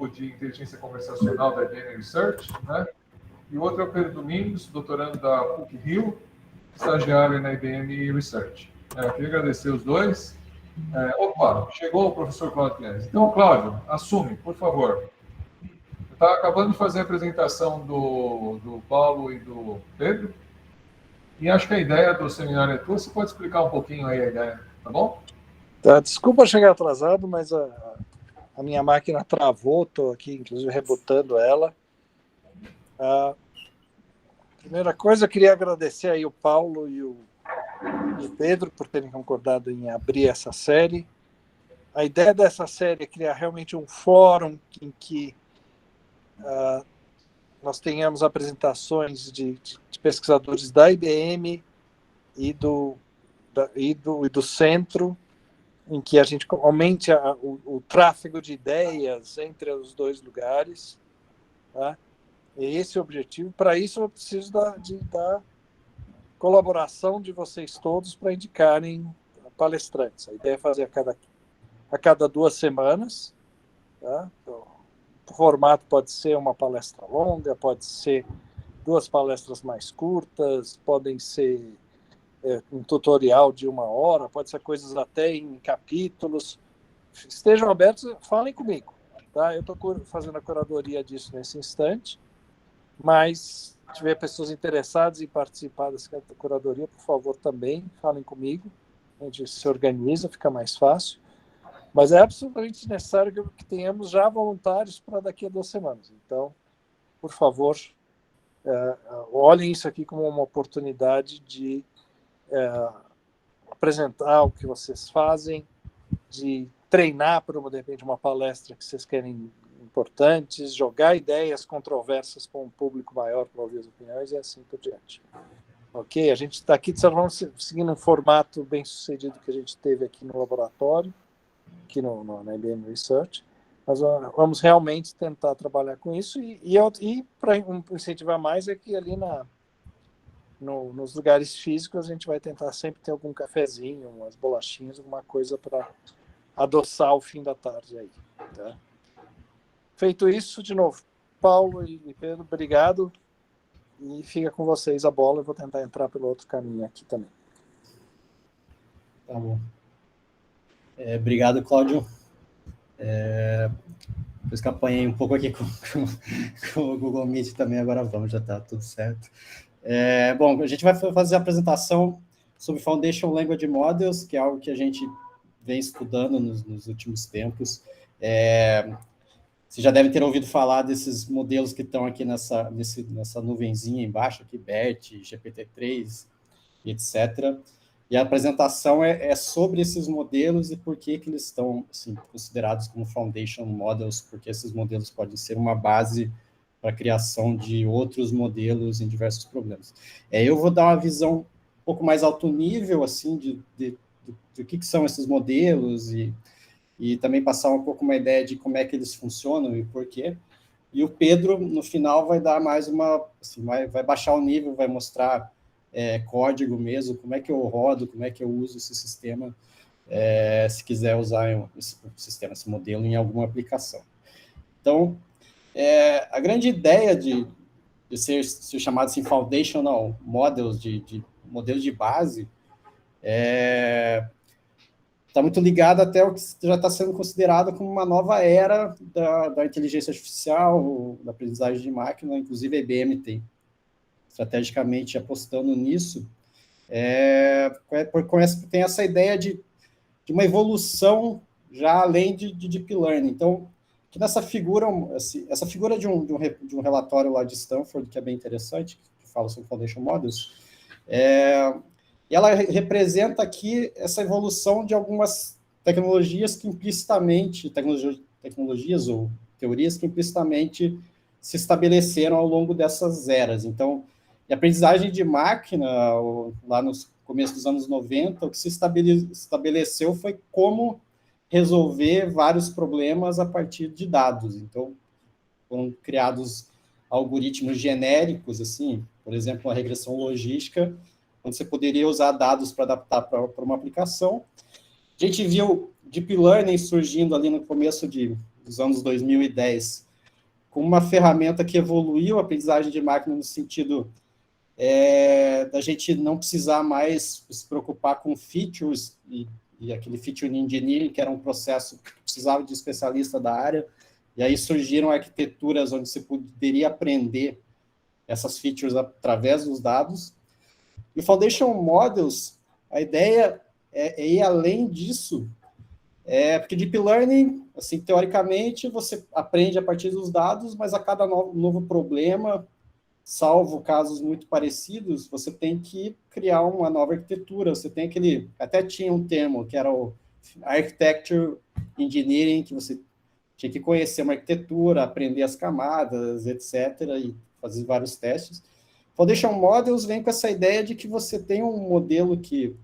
de inteligência conversacional da IBM Research, né? E o outro é o Pedro Domingos, doutorando da PUC-Rio, estagiário na IBM Research. Eu queria agradecer os dois. Opa, chegou o professor Cláudio Pires. Então, Cláudio, assume, por favor. Eu estava acabando de fazer a apresentação do Paulo e do Pedro, e acho que a ideia do seminário é tua. Você pode explicar um pouquinho aí a ideia, tá bom? Tá, desculpa chegar atrasado, mas a minha máquina travou, estou aqui, inclusive, rebutando ela. Primeira coisa, eu queria agradecer aí o Paulo e o Pedro por terem concordado em abrir essa série. A ideia dessa série é criar realmente um fórum em que nós tenhamos apresentações de pesquisadores da IBM e do centro, em que a gente aumente o tráfego de ideias entre os dois lugares. Tá? Esse é o objetivo. Para isso, eu preciso da colaboração de vocês todos para indicarem palestrantes. A ideia é fazer a cada 2 semanas. Tá? Então, o formato pode ser uma palestra longa, pode ser 2 palestras mais curtas, podem ser um tutorial de 1 hora, pode ser coisas até em capítulos. Estejam abertos, falem comigo. Tá? Eu estou fazendo a curadoria disso nesse instante, mas se tiver pessoas interessadas em participar dessa curadoria, por favor, também falem comigo. A gente se organiza, fica mais fácil. Mas é absolutamente necessário que tenhamos já voluntários para daqui a 2 semanas. Então, por favor, olhem isso aqui como uma oportunidade de apresentar o que vocês fazem, de treinar para, de repente, uma palestra que vocês querem importantes, jogar ideias controversas com um público maior para ouvir as opiniões e assim por diante. Ok? A gente está aqui, de certa forma, seguindo um formato bem sucedido que a gente teve aqui no laboratório, aqui na IBM Research, mas vamos realmente tentar trabalhar com isso e para incentivar mais é que ali nos lugares físicos a gente vai tentar sempre ter algum cafezinho, umas bolachinhas, alguma coisa para adoçar o fim da tarde aí. Tá? Feito isso, de novo, Paulo e Pedro, obrigado, e fica com vocês a bola, eu vou tentar entrar pelo outro caminho aqui também. Tá bom. Obrigado, Cláudio. Depois que eu apanhei um pouco aqui com o Google Meet também, agora vamos, já está tudo certo. Bom, a gente vai fazer a apresentação sobre Foundation Language Models, que é algo que a gente vem estudando nos últimos tempos. Você já deve ter ouvido falar desses modelos que estão aqui nessa nuvenzinha embaixo, aqui, BERT, GPT-3, etc. E a apresentação é sobre esses modelos e por que eles estão assim, considerados como Foundation Models, porque esses modelos podem ser uma base para a criação de outros modelos em diversos problemas. Eu vou dar uma visão um pouco mais alto nível, assim, do que são esses modelos e também passar um pouco uma ideia de como é que eles funcionam e por quê. E o Pedro, no final, vai dar mais assim, vai baixar o nível, vai mostrar código mesmo, como é que eu rodo, como é que eu uso esse sistema, se quiser usar esse modelo em alguma aplicação. Então, a grande ideia de ser chamado assim, Foundational Models, de modelos de base, está muito ligado até o que já está sendo considerado como uma nova era da inteligência artificial, da aprendizagem de máquina, inclusive a IBM tem estrategicamente apostando nisso, tem essa ideia de uma evolução já além de Deep Learning. Então, aqui nessa figura, essa figura de um relatório lá de Stanford, que é bem interessante, que fala sobre Foundation Models, e ela representa aqui essa evolução de algumas tecnologias que implicitamente, tecnologias ou teorias que implicitamente se estabeleceram ao longo dessas eras. Então, a aprendizagem de máquina, lá no começo dos anos 90, o que se estabeleceu foi como resolver vários problemas a partir de dados. Então, foram criados algoritmos genéricos, assim, por exemplo, a regressão logística, onde você poderia usar dados para adaptar para uma aplicação. A gente viu Deep Learning surgindo ali no começo dos dos anos 2010, com uma ferramenta que evoluiu a aprendizagem de máquina no sentido da gente não precisar mais se preocupar com features e aquele feature engineering, que era um processo que precisava de especialista da área, e aí surgiram arquiteturas onde você poderia aprender essas features através dos dados. E o Foundation Models, a ideia é ir além disso, porque Deep Learning, assim, teoricamente, você aprende a partir dos dados, mas a cada novo problema, salvo casos muito parecidos, você tem que criar uma nova arquitetura, você tem até tinha um termo, que era o Architecture Engineering, que você tinha que conhecer uma arquitetura, aprender as camadas, etc., e fazer vários testes. Foundation Models vem com essa ideia de que você tem um modelo que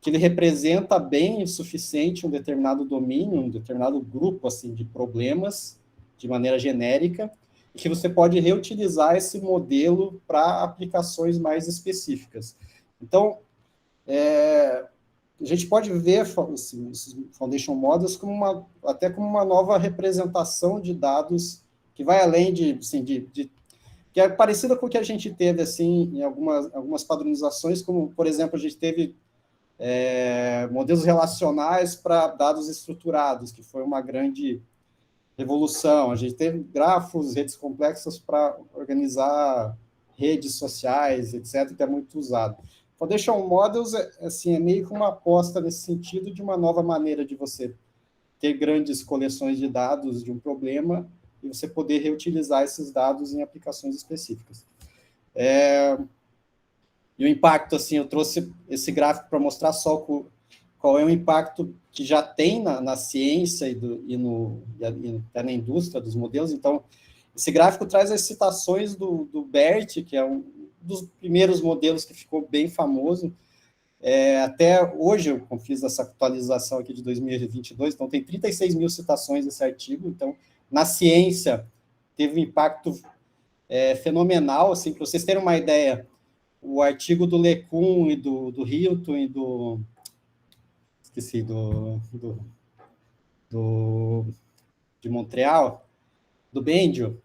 ele representa bem o suficiente um determinado domínio, um determinado grupo assim, de problemas, de maneira genérica, e que você pode reutilizar esse modelo para aplicações mais específicas. Então, a gente pode ver esses Foundation Models até como uma nova representação de dados que vai além que é parecida com o que a gente teve assim, em algumas padronizações, como, por exemplo, a gente teve modelos relacionais para dados estruturados, que foi uma grande revolução. A gente teve grafos, redes complexas para organizar redes sociais, etc., que é muito usado. Foundation Models é meio que uma aposta nesse sentido de uma nova maneira de você ter grandes coleções de dados de um problema e você poder reutilizar esses dados em aplicações específicas. E o impacto, assim, eu trouxe esse gráfico para mostrar só qual é o impacto que já tem na ciência e na indústria dos modelos. Então, esse gráfico traz as citações do BERT, que é um dos primeiros modelos que ficou bem famoso. Até hoje, eu fiz essa atualização aqui de 2022, então tem 36 mil citações desse artigo. Então, na ciência, teve um impacto fenomenal. Assim, para vocês terem uma ideia, o artigo do LeCun e do Hilton e do... Esqueci, de Montreal, do Bendio,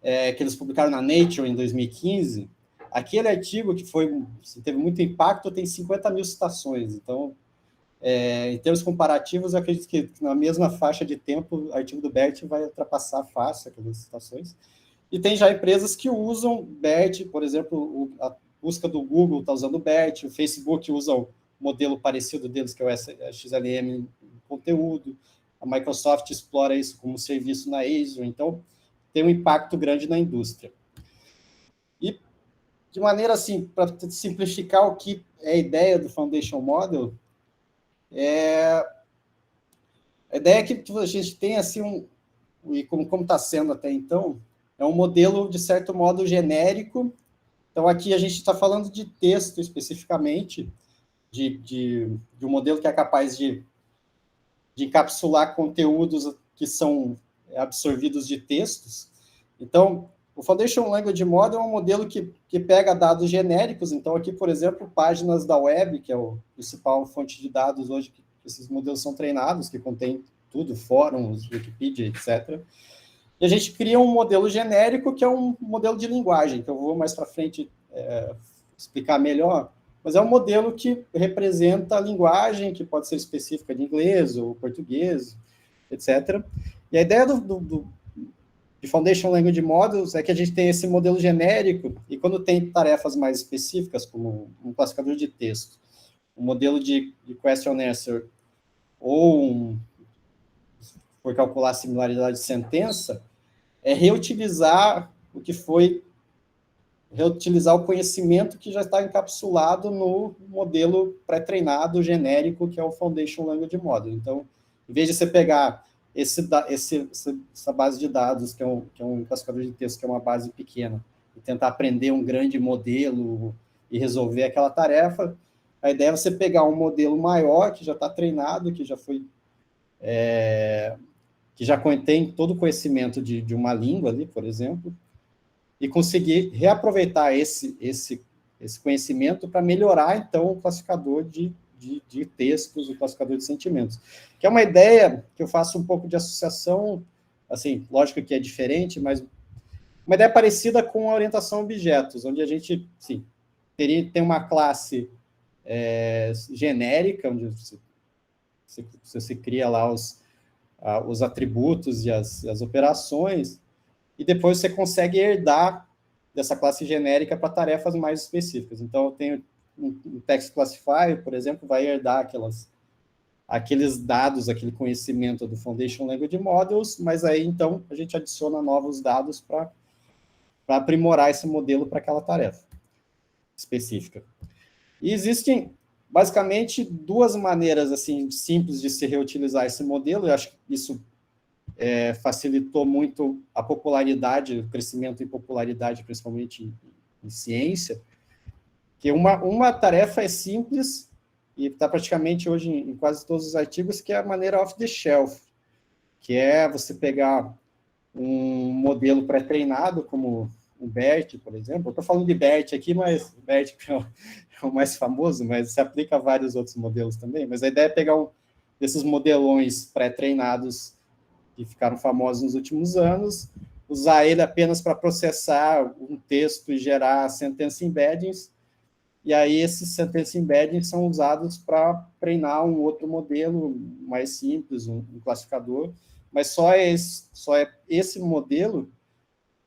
que eles publicaram na Nature em 2015, aquele artigo que teve muito impacto tem 50 mil citações. Então, em termos comparativos, eu acredito que na mesma faixa de tempo, o artigo do BERT vai ultrapassar fácil aquelas citações. E tem já empresas que usam BERT, por exemplo, a busca do Google está usando o BERT, o Facebook usa o modelo parecido deles, que é o XLM em conteúdo, a Microsoft explora isso como serviço na Azure, então tem um impacto grande na indústria. E, de maneira assim, para simplificar o que é a ideia do Foundation Model, a ideia é que a gente tem, assim, e como está sendo até então, é um modelo, de certo modo, genérico. Então, aqui a gente está falando de texto especificamente, de um modelo que é capaz de encapsular conteúdos que são absorvidos de textos. Então, o Foundation Language Model é um modelo que pega dados genéricos. Então, aqui, por exemplo, páginas da web, que é a principal fonte de dados hoje que esses modelos são treinados, que contém tudo, fóruns, Wikipedia, etc. E a gente cria um modelo genérico, que é um modelo de linguagem, que eu vou mais para frente explicar melhor, mas é um modelo que representa a linguagem, que pode ser específica de inglês ou português, etc. E a ideia de Foundation Language Models é que a gente tem esse modelo genérico, e quando tem tarefas mais específicas, como um classificador de texto, um modelo de question answer, ou por calcular a similaridade de sentença, reutilizar o conhecimento que já está encapsulado no modelo pré-treinado genérico, que é o Foundation Language Model. Então, em vez de você pegar essa base de dados, que é um classificador de texto, que é uma base pequena, e tentar aprender um grande modelo e resolver aquela tarefa, a ideia é você pegar um modelo maior, que já está treinado, que já foi... que já contém todo o conhecimento de uma língua ali, por exemplo, e conseguir reaproveitar esse conhecimento para melhorar, então, o classificador de de textos, o classificador de sentimentos, que é uma ideia que eu faço um pouco de associação, assim, lógico que é diferente, mas uma ideia parecida com a orientação a objetos, onde a gente, sim, tem uma classe genérica, onde você cria lá os atributos e as operações, e depois você consegue herdar dessa classe genérica para tarefas mais específicas. Então, eu tenho um text classifier, por exemplo, vai herdar aqueles dados, aquele conhecimento do Foundation Language Models, mas aí, então, a gente adiciona novos dados para aprimorar esse modelo para aquela tarefa específica. E existem, basicamente, duas maneiras assim simples de se reutilizar esse modelo. Eu acho que isso facilitou muito a popularidade, o crescimento em popularidade, principalmente em ciência, que uma tarefa é simples, e está praticamente hoje em quase todos os artigos, que é a maneira off-the-shelf, que é você pegar um modelo pré-treinado, como o BERT, por exemplo. Eu estou falando de BERT aqui, mas o BERT é o mais famoso, mas se aplica a vários outros modelos também. Mas a ideia é pegar desses modelões pré-treinados que ficaram famosos nos últimos anos, usar ele apenas para processar um texto e gerar sentence embeddings, e aí esses sentence embeddings são usados para treinar um outro modelo mais simples, um classificador, mas só é esse modelo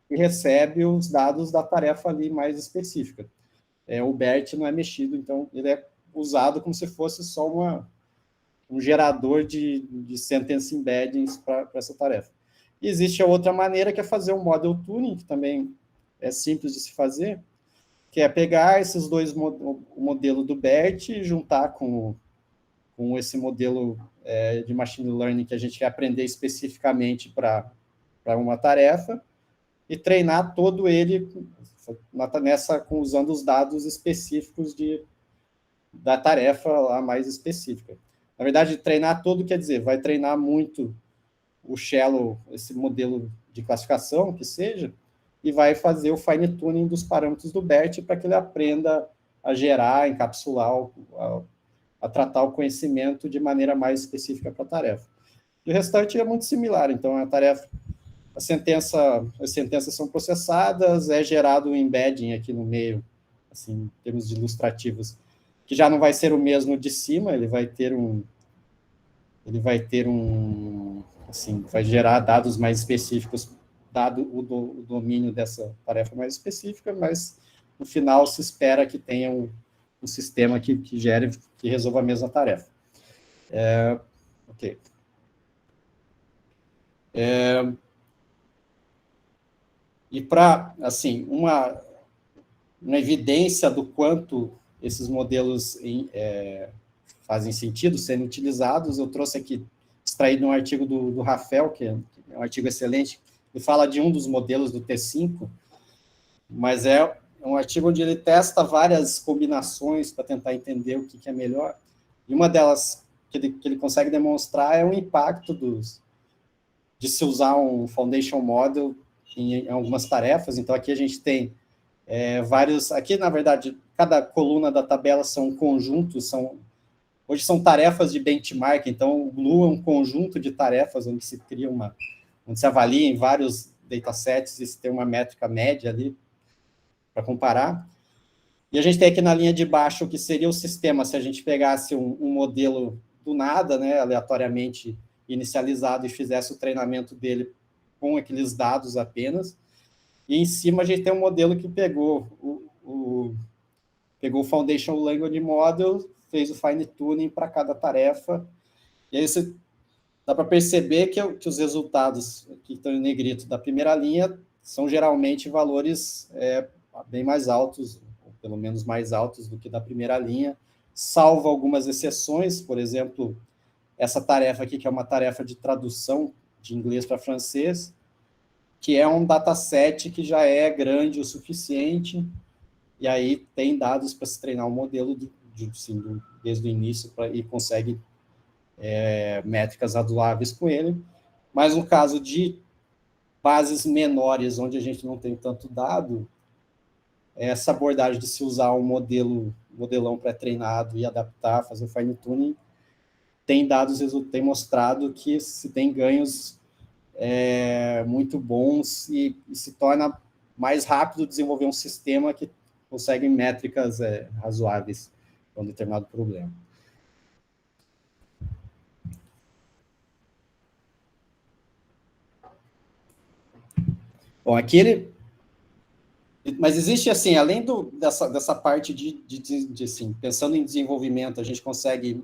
que recebe os dados da tarefa ali mais específica. O BERT não é mexido, então ele é usado como se fosse só um gerador de sentence embeddings para essa tarefa. E existe a outra maneira, que é fazer um model tuning, que também é simples de se fazer, que é pegar esses dois o modelo do BERT e juntar com esse modelo de machine learning que a gente quer aprender especificamente para uma tarefa, e treinar todo ele usando os dados específicos da tarefa lá mais específica. Na verdade, treinar todo quer dizer, vai treinar muito o Shallow, esse modelo de classificação, que seja, e vai fazer o fine-tuning dos parâmetros do BERT para que ele aprenda a gerar, encapsular, a tratar o conhecimento de maneira mais específica para a tarefa. E o restante é muito similar, então a tarefa, as sentenças são processadas, é gerado um embedding aqui no meio, assim, em termos de ilustrativos, que já não vai ser o mesmo de cima, ele vai assim, vai gerar dados mais específicos, dado o domínio dessa tarefa mais específica, mas no final se espera que tenha um sistema que resolva a mesma tarefa. Ok. E para, assim, uma evidência do quanto esses modelos fazem sentido sendo utilizados, eu trouxe aqui, extraído um artigo do Rafael, que é um artigo excelente, ele fala de um dos modelos do T5, mas é um artigo onde ele testa várias combinações para tentar entender o que é melhor, e uma delas que ele consegue demonstrar é o impacto de se usar um Foundation Model em algumas tarefas. Então, aqui a gente tem vários... Aqui, na verdade, cada coluna da tabela são conjuntos, hoje são tarefas de benchmark, então o GLU é um conjunto de tarefas onde se cria onde se avalia em vários datasets e se tem uma métrica média ali para comparar. E a gente tem aqui na linha de baixo o que seria o sistema se a gente pegasse um modelo do nada, né, aleatoriamente inicializado, e fizesse o treinamento dele com aqueles dados apenas. E em cima a gente tem um modelo que pegou o Foundation Language Model, fez o fine-tuning para cada tarefa, e aí você dá para perceber que os resultados que estão em negrito da primeira linha são geralmente valores bem mais altos, ou pelo menos mais altos do que da primeira linha, salvo algumas exceções. Por exemplo, essa tarefa aqui, que é uma tarefa de tradução de inglês para francês, que é um dataset que já é grande o suficiente, e aí tem dados para se treinar um modelo desde o início e consegue métricas razoáveis com ele. Mas no caso de bases menores, onde a gente não tem tanto dado, essa abordagem de se usar um modelão pré-treinado e adaptar, fazer o fine-tuning, tem mostrado que se tem ganhos muito bons e se torna mais rápido desenvolver um sistema que consegue métricas razoáveis para um determinado problema. Bom, aqui mas existe, assim, além dessa parte de assim, pensando em desenvolvimento, a gente consegue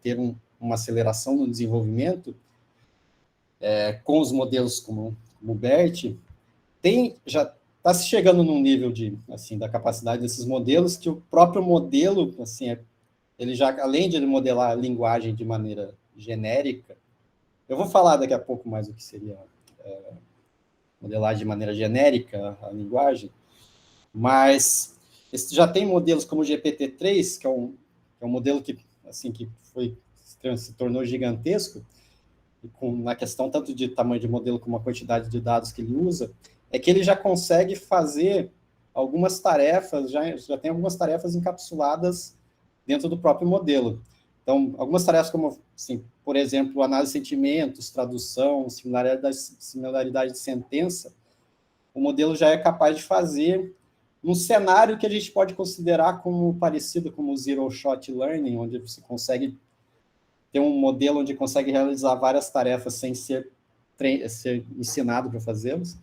ter uma aceleração no desenvolvimento com os modelos como o BERT, já está se chegando num nível assim, da capacidade desses modelos que o próprio modelo, assim, ele já, além de ele modelar a linguagem de maneira genérica, eu vou falar daqui a pouco mais o que seria modelar de maneira genérica a linguagem, mas já tem modelos como o GPT-3, que é um modelo que se tornou gigantesco, na questão tanto de tamanho de modelo como a quantidade de dados que ele usa, é que ele já consegue fazer algumas tarefas, já tem algumas tarefas encapsuladas dentro do próprio modelo. Então, algumas tarefas como, assim, por exemplo, análise de sentimentos, tradução, similaridade de sentença, o modelo já é capaz de fazer num cenário que a gente pode considerar como parecido com o zero-shot learning, onde você consegue ter um modelo onde consegue realizar várias tarefas sem ser ensinado para fazê-las.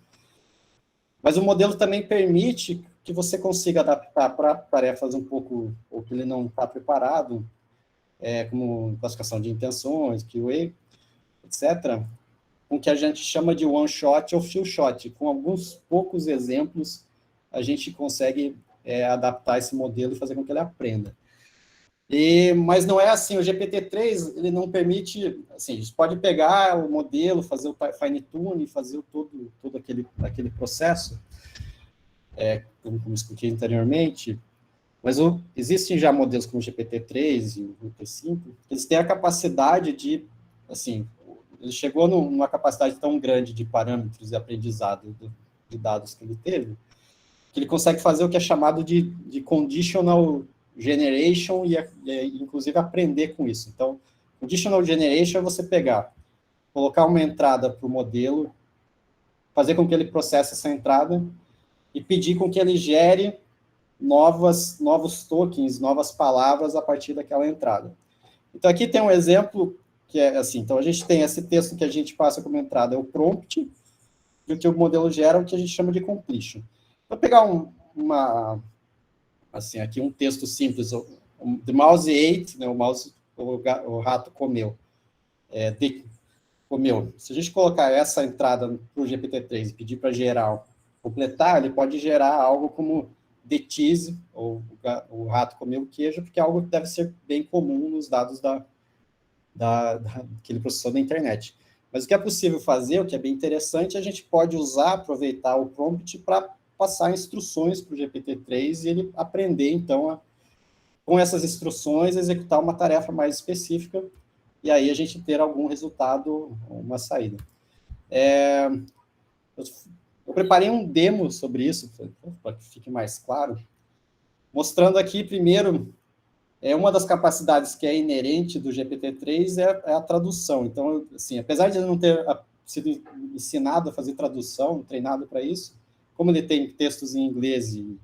Mas o modelo também permite que você consiga adaptar para tarefas um pouco, ou que ele não está preparado, como classificação de intenções, QA, etc., com o que a gente chama de one-shot ou few-shot. Com alguns poucos exemplos, a gente consegue adaptar esse modelo e fazer com que ele aprenda. Mas não é assim, o GPT-3, ele não permite, assim, a gente pode pegar o modelo, fazer o fine-tuning, fazer todo aquele processo, como expliquei anteriormente, mas existem já modelos como o GPT-3 e o GPT-5, eles têm a capacidade de, assim, ele chegou numa capacidade tão grande de parâmetros e aprendizado de dados que ele teve, que ele consegue fazer o que é chamado de conditional generation e inclusive aprender com isso. Então, conditional generation é você colocar uma entrada para o modelo, fazer com que ele processe essa entrada e pedir com que ele gere novos tokens, novas palavras a partir daquela entrada. Então, aqui tem um exemplo que é assim, então a gente tem esse texto que a gente passa como entrada, é o prompt, e o que o modelo gera é o que a gente chama de completion. Vou pegar assim, aqui um texto simples, the mouse ate, né, o rato comeu. Comeu. Se a gente colocar essa entrada para o GPT-3 e pedir para gerar, completar, ele pode gerar algo como the cheese, ou o rato comeu queijo, porque é algo que deve ser bem comum nos dados que ele processou na internet. Mas o que é possível fazer, o que é bem interessante, a gente pode aproveitar o prompt para passar instruções para o GPT-3 e ele aprender, então, com essas instruções, executar uma tarefa mais específica e aí a gente ter algum resultado, uma saída. Eu preparei um demo sobre isso, para que fique mais claro, mostrando aqui, primeiro, uma das capacidades que é inerente do GPT-3 é a tradução. Então, assim, apesar de ele não ter sido ensinado a fazer tradução, treinado para isso, como ele tem textos em inglês e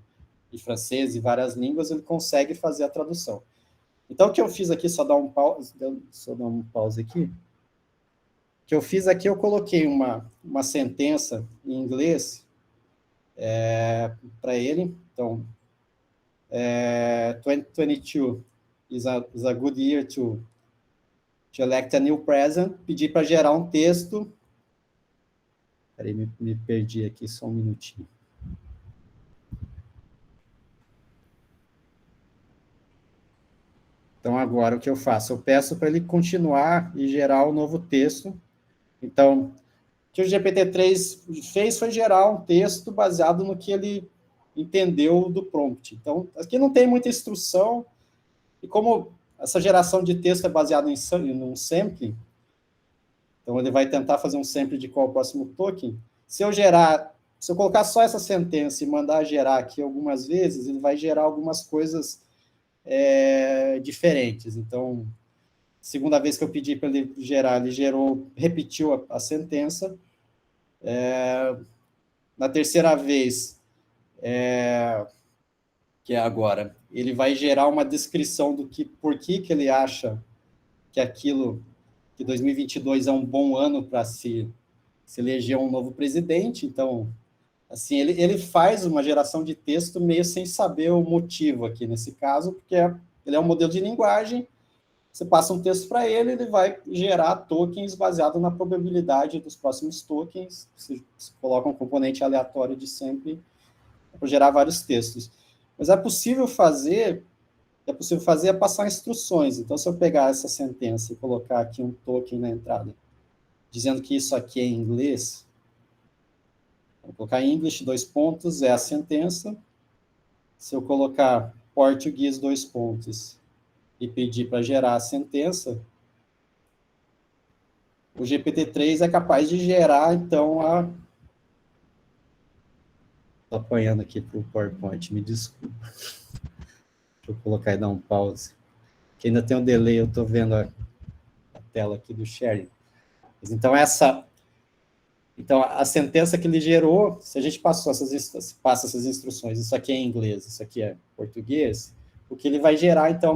francês e várias línguas, ele consegue fazer a tradução. Então, o que eu fiz aqui, só dar um pause aqui. O que eu fiz aqui, eu coloquei uma sentença em inglês para ele. Então, 2022 is a good year to elect a new president. Pedi para gerar um texto. Peraí, me perdi aqui, só um minutinho. Então, agora, o que eu faço? Eu peço para ele continuar e gerar um novo texto. Então, o que o GPT-3 fez foi gerar um texto baseado no que ele entendeu do prompt. Então, aqui não tem muita instrução, e como essa geração de texto é baseada em um sampling, então ele vai tentar fazer um sampling de qual é o próximo token. Se eu gerar Se eu colocar só essa sentença e mandar gerar aqui algumas vezes, ele vai gerar algumas coisas diferentes. Então, segunda vez que eu pedi para ele gerar, ele repetiu a sentença. Na terceira vez, que é agora, ele vai gerar uma descrição do por que ele acha que 2022 é um bom ano para se eleger um novo presidente. Então, assim, ele faz uma geração de texto meio sem saber o motivo aqui nesse caso, porque ele é um modelo de linguagem. Você passa um texto para ele vai gerar tokens baseado na probabilidade dos próximos tokens. Você coloca um componente aleatório de sempre para gerar vários textos. Mas é possível fazer passar instruções. Então, se eu pegar essa sentença e colocar aqui um token na entrada, dizendo que isso aqui é em inglês, vou colocar English, 2 pontos, é a sentença. Se eu colocar português, 2 pontos, e pedir para gerar a sentença, o GPT-3 é capaz de gerar, então, Estou apanhando aqui para o PowerPoint, me desculpa. Deixa eu colocar e dar um pause. Que ainda tem um delay, eu estou vendo a tela aqui do sharing. Então, a sentença que ele gerou, se a gente passa essas instruções, isso aqui é em inglês, isso aqui é português, o que ele vai gerar, então,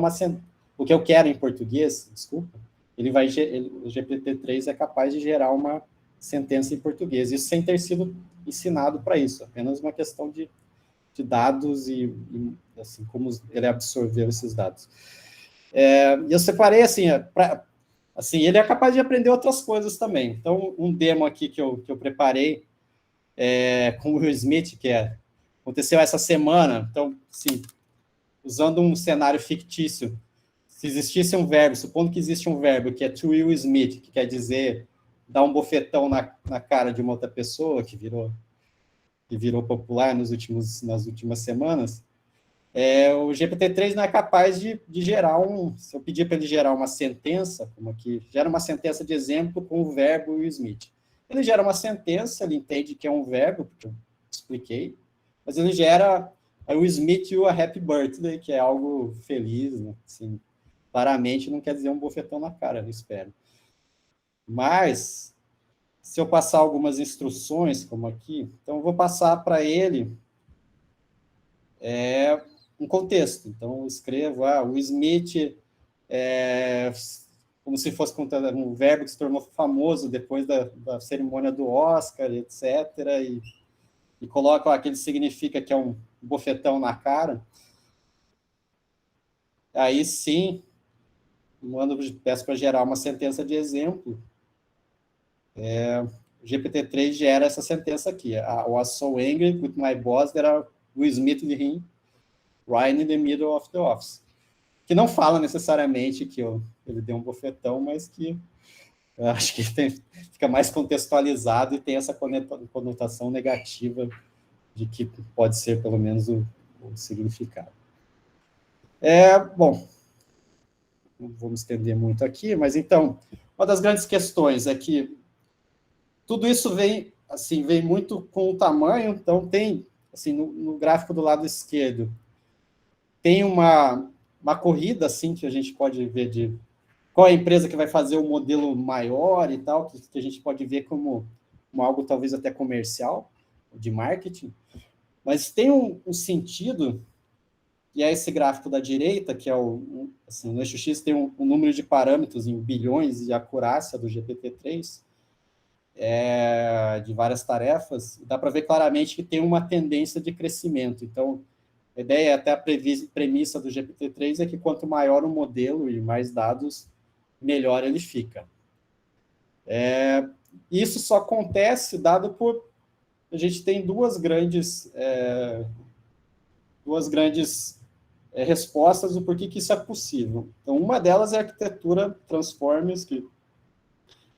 o que eu quero em português, desculpa, o GPT-3 é capaz de gerar uma sentença em português, isso sem ter sido ensinado para isso, apenas uma questão de dados e assim, como ele absorveu esses dados. Eu separei, assim, ele é capaz de aprender outras coisas também. Então, um demo aqui que eu preparei com o Will Smith, aconteceu essa semana. Então, assim, usando um cenário fictício, se existisse um verbo, supondo que existe um verbo que é to Will Smith, que quer dizer dar um bofetão na cara de uma outra pessoa, que virou popular nas últimas semanas, o GPT-3 não é capaz de gerar se eu pedir para ele gerar uma sentença, como aqui, gera uma sentença de exemplo com o verbo Will Smith. Ele gera uma sentença, ele entende que é um verbo, porque eu expliquei, mas ele gera Will Smith you a happy birthday, que é algo feliz, né? Assim, claramente não quer dizer um bofetão na cara, eu espero. Mas, se eu passar algumas instruções, como aqui, então eu vou passar para ele um contexto. Então, eu escrevo, o Smith como se fosse um verbo que se tornou famoso depois da cerimônia do Oscar, etc., e coloco que ele significa que é um bofetão na cara. Aí, sim, peço para gerar uma sentença de exemplo. O GPT-3 gera essa sentença aqui. I was so angry with my boss that I Will Smith him right in the middle of the office. Que não fala necessariamente que ele deu um bofetão, mas que eu acho que fica mais contextualizado e tem essa conotação negativa de que pode ser, pelo menos, o significado. Bom, não vou me estender muito aqui, mas, então, uma das grandes questões é que tudo isso vem muito com o tamanho. Então, tem, assim, no gráfico do lado esquerdo, tem uma corrida, assim, que a gente pode ver de qual é a empresa que vai fazer o modelo maior e tal, que a gente pode ver como algo talvez até comercial, de marketing. Mas tem um sentido, e é esse gráfico da direita, que é no eixo X tem um número de parâmetros em bilhões e a acurácia do GPT-3, de várias tarefas, dá para ver claramente que tem uma tendência de crescimento. Então, a ideia, até a premissa do GPT-3 é que quanto maior o modelo e mais dados, melhor ele fica. Isso só acontece dado por... A gente tem duas grandes respostas do porquê que isso é possível. Então, uma delas é a arquitetura Transformers, que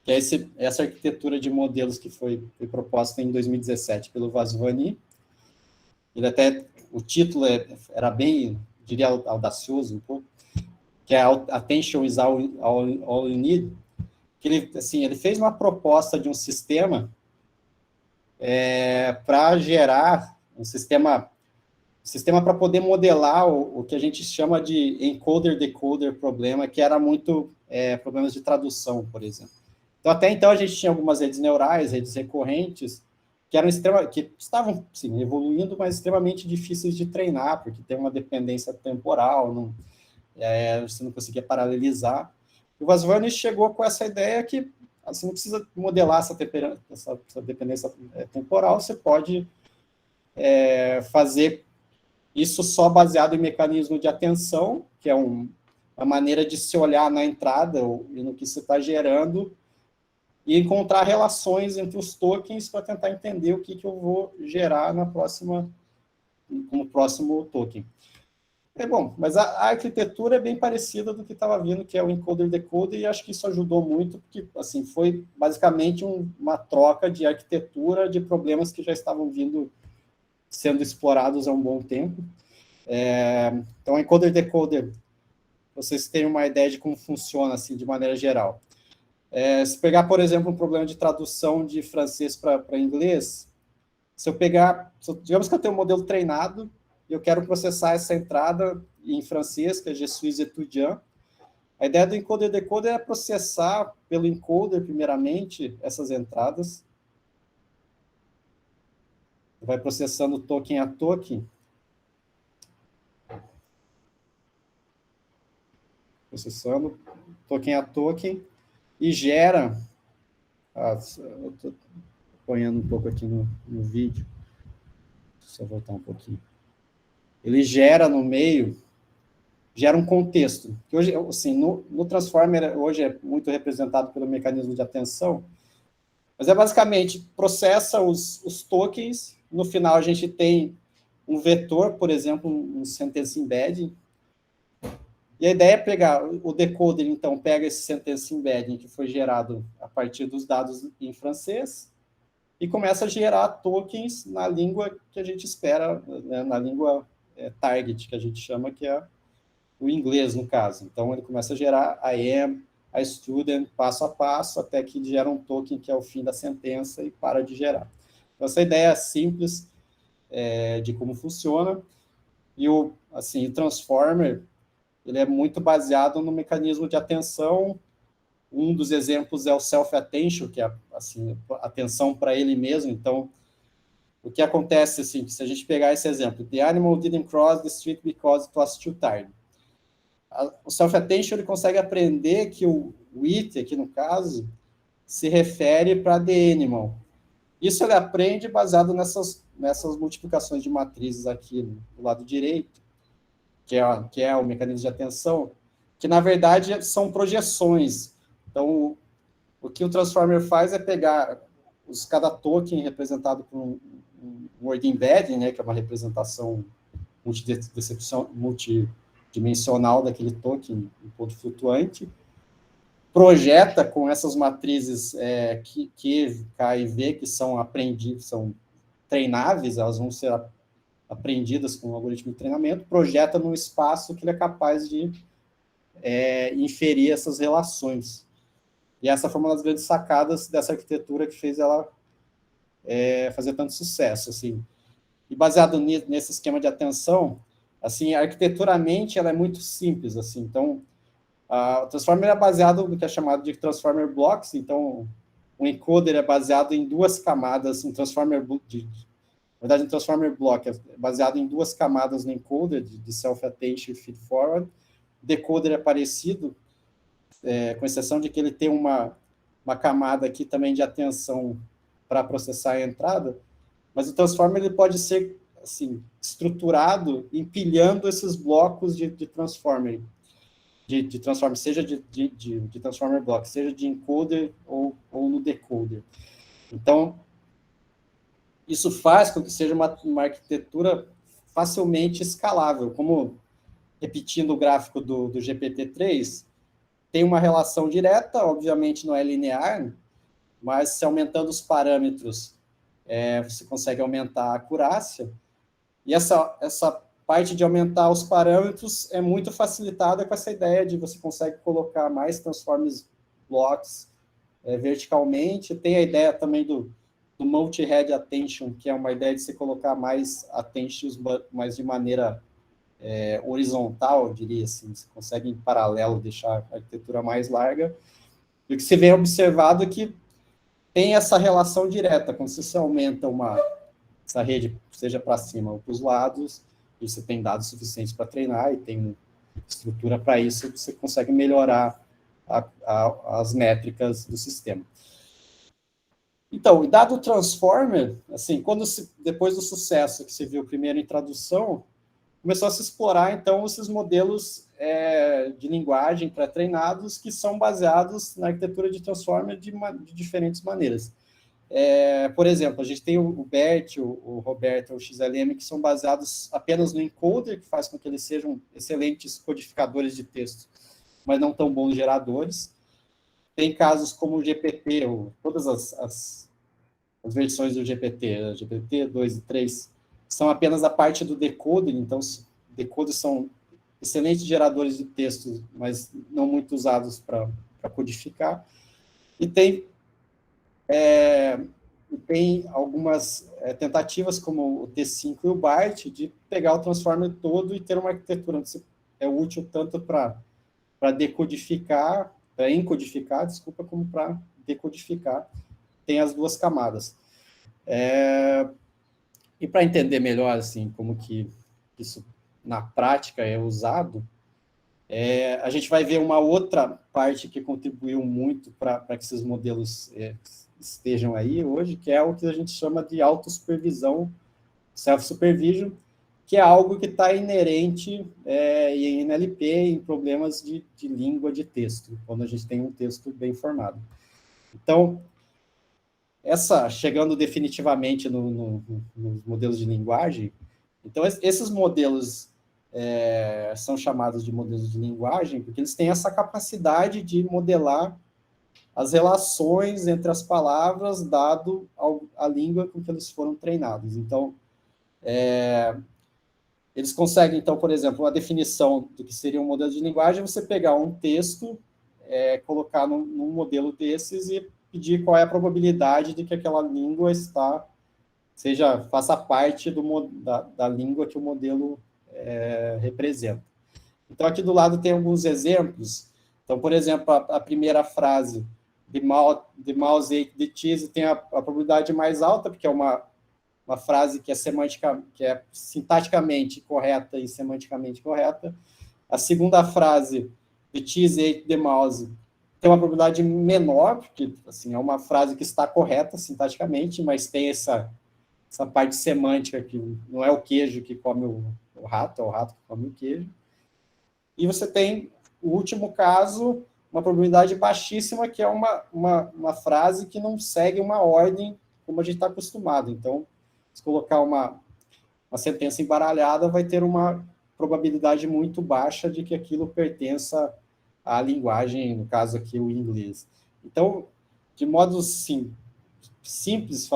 é essa arquitetura de modelos que foi proposta em 2017 pelo Vasvani. O título era bem, diria, audacioso um pouco, que é Attention is all you need, que ele fez uma proposta de um sistema para gerar um sistema para poder modelar o que a gente chama de encoder-decoder problema, que era muito problemas de tradução, por exemplo. Então, até então, a gente tinha algumas redes neurais, redes recorrentes, que estavam sim, evoluindo, mas extremamente difíceis de treinar, porque tem uma dependência temporal, você não conseguia paralelizar. O Vasvani chegou com essa ideia que você não precisa modelar essa dependência temporal, você pode fazer isso só baseado em mecanismo de atenção, que é uma maneira de se olhar na entrada e no que você está gerando, e encontrar relações entre os tokens para tentar entender o que eu vou gerar como próximo token. Bom, mas a arquitetura é bem parecida do que estava vindo, que é o encoder-decoder, e acho que isso ajudou muito, porque assim, foi basicamente uma troca de arquitetura de problemas que já estavam sendo explorados há um bom tempo. Então, encoder-decoder, vocês têm uma ideia de como funciona, assim, de maneira geral. Se pegar, por exemplo, um problema de tradução de francês para inglês, digamos que eu tenho um modelo treinado, e eu quero processar essa entrada em francês, que é Je suis étudiant. A ideia do encoder-decoder é processar pelo encoder, primeiramente, essas entradas. Vai processando token a token. Processando token a token. E gera... eu estou apanhando um pouco aqui no vídeo. Deixa eu voltar um pouquinho. Ele gera no meio, gera um contexto. Que hoje, assim, no Transformer, hoje é muito representado pelo mecanismo de atenção, mas basicamente processa os tokens. No final, a gente tem um vetor, por exemplo, um sentence embedding. E a ideia é pegar o decoder, então, pega esse sentence embedding que foi gerado a partir dos dados em francês e começa a gerar tokens na língua que a gente espera, né, na língua target, que a gente chama, que é o inglês, no caso. Então, ele começa a gerar I am, a student, passo a passo, até que gera um token que é o fim da sentença e para de gerar. Então, essa ideia é simples de como funciona. E o Transformer, ele é muito baseado no mecanismo de atenção. Um dos exemplos é o self-attention, que é assim, atenção para ele mesmo. Então, o que acontece, assim, se a gente pegar esse exemplo, the animal didn't cross the street because it was too tired. O self-attention, ele consegue aprender que o it, aqui no caso, se refere para the animal. Isso ele aprende baseado nessas multiplicações de matrizes aqui do lado direito, que é o mecanismo de atenção, que, na verdade, são projeções. Então, o que o Transformer faz é pegar cada token representado por um word embedding, né, que é uma representação multidimensional daquele token, um ponto flutuante, projeta com essas matrizes Q, K e V, que são aprendidas, são treináveis, elas vão ser aprendidas com o algoritmo de treinamento, projeta num espaço que ele é capaz de inferir essas relações. E essa foi uma das grandes sacadas dessa arquitetura que fez ela fazer tanto sucesso, assim. E baseado nesse esquema de atenção, assim, arquiteturamente ela é muito simples, assim. Então, o Transformer é baseado no que é chamado de Transformer Blocks. Então, o encoder é baseado em duas camadas, um Transformer Block é baseado em duas camadas no encoder, de self-attention e feed-forward. O decoder é parecido, com exceção de que ele tem uma camada aqui também de atenção para processar a entrada, mas o Transformer ele pode ser assim, estruturado empilhando esses blocos de Transformer, de Transformer, seja de Transformer Block, seja de encoder ou no decoder. Então, isso faz com que seja uma arquitetura facilmente escalável, como, repetindo o gráfico do GPT-3, tem uma relação direta, obviamente não é linear, mas se aumentando os parâmetros, você consegue aumentar a acurácia, e essa parte de aumentar os parâmetros é muito facilitada com essa ideia de você consegue colocar mais Transformers Blocks verticalmente. Tem a ideia também do multi-head attention, que é uma ideia de você colocar mais attentions, mas de maneira horizontal, eu diria assim, você consegue em paralelo deixar a arquitetura mais larga. E o que se vem observado é que tem essa relação direta, quando você aumenta essa rede, seja para cima ou para os lados, e você tem dados suficientes para treinar e tem estrutura para isso, você consegue melhorar as métricas do sistema. Então, o dado transformer, assim, depois do sucesso que se viu primeiro em tradução, começou a se explorar, então, esses modelos de linguagem pré-treinados que são baseados na arquitetura de transformer de diferentes maneiras. Por exemplo, a gente tem o BERT, o Roberto, o XLM, que são baseados apenas no encoder, que faz com que eles sejam excelentes codificadores de texto, mas não tão bons geradores. Tem casos como o GPT, todas as versões do GPT, GPT 2 e 3, são apenas a parte do decoder, então decoders são excelentes geradores de texto, mas não muito usados para codificar. E tem algumas tentativas, como o T5 e o Byte, de pegar o transformer todo e ter uma arquitetura onde é útil tanto para decodificar, para encodificar, como para decodificar. Tem as duas camadas. E para entender melhor assim, como que isso na prática é usado, a gente vai ver uma outra parte que contribuiu muito para que esses modelos estejam aí hoje, que é o que a gente chama de autossupervisão, self-supervision, que é algo que está inerente em NLP, em problemas de língua de texto, quando a gente tem um texto bem formado. Então, chegando definitivamente nos modelos de linguagem, então esses modelos são chamados de modelos de linguagem porque eles têm essa capacidade de modelar as relações entre as palavras dado a língua com que eles foram treinados. Então, eles conseguem, então, por exemplo, a definição do que seria um modelo de linguagem é você pegar um texto, colocar num modelo desses e pedir qual é a probabilidade de que aquela língua faça parte da língua que o modelo representa. Então, aqui do lado tem alguns exemplos. Então, por exemplo, a primeira frase, the mouse ate the cheese, tem a probabilidade mais alta, porque é uma frase que é sintaticamente correta e semanticamente correta. A segunda frase, the cheese ate the mouse, tem uma probabilidade menor, porque assim, é uma frase que está correta sintaticamente, mas tem essa parte semântica que não é o queijo que come o rato, é o rato que come o queijo. E você tem o último caso, uma probabilidade baixíssima, que é uma frase que não segue uma ordem como a gente está acostumado. Então, se colocar uma sentença embaralhada, vai ter uma probabilidade muito baixa de que aquilo pertença à linguagem, no caso aqui, o inglês. Então, de modo simplesmente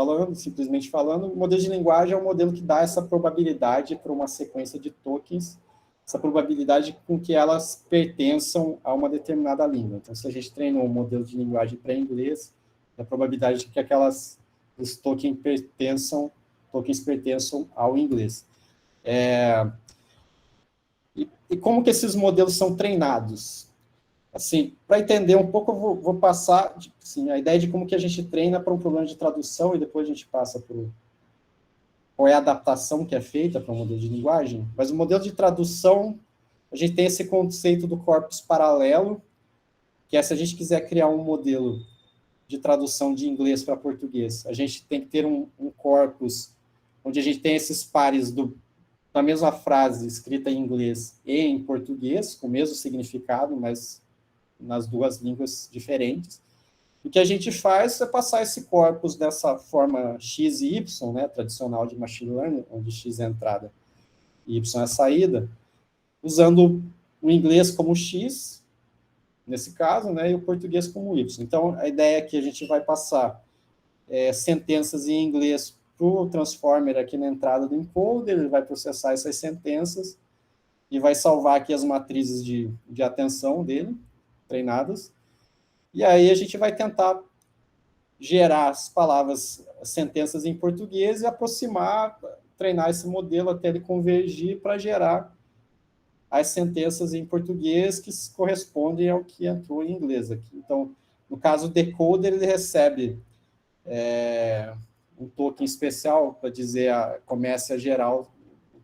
falando, o modelo de linguagem é um modelo que dá essa probabilidade para uma sequência de tokens, essa probabilidade com que elas pertençam a uma determinada língua. Então, se a gente treinou um modelo de linguagem para inglês, a probabilidade de que os tokens pertençam ao inglês. E como que esses modelos são treinados? Assim, para entender um pouco, eu vou passar assim, a ideia de como que a gente treina para um problema de tradução e depois a gente passa para qual é a adaptação que é feita para um modelo de linguagem. Mas o modelo de tradução, a gente tem esse conceito do corpus paralelo, que é se a gente quiser criar um modelo de tradução de inglês para português, a gente tem que ter um corpus onde a gente tem esses pares da mesma frase escrita em inglês e em português, com o mesmo significado, mas nas duas línguas diferentes. O que a gente faz é passar esse corpus dessa forma X e Y, né, tradicional de machine learning, onde X é a entrada e Y é a saída, usando o inglês como X, nesse caso, né, e o português como Y. Então, a ideia é que a gente vai passar sentenças em inglês para o transformer aqui na entrada do encoder, ele vai processar essas sentenças e vai salvar aqui as matrizes de atenção dele, treinadas, e aí a gente vai tentar gerar as palavras, as sentenças em português e aproximar, treinar esse modelo até ele convergir para gerar as sentenças em português que correspondem ao que entrou em inglês aqui. Então, no caso, o decoder, ele recebe um token especial para dizer, comece a gerar o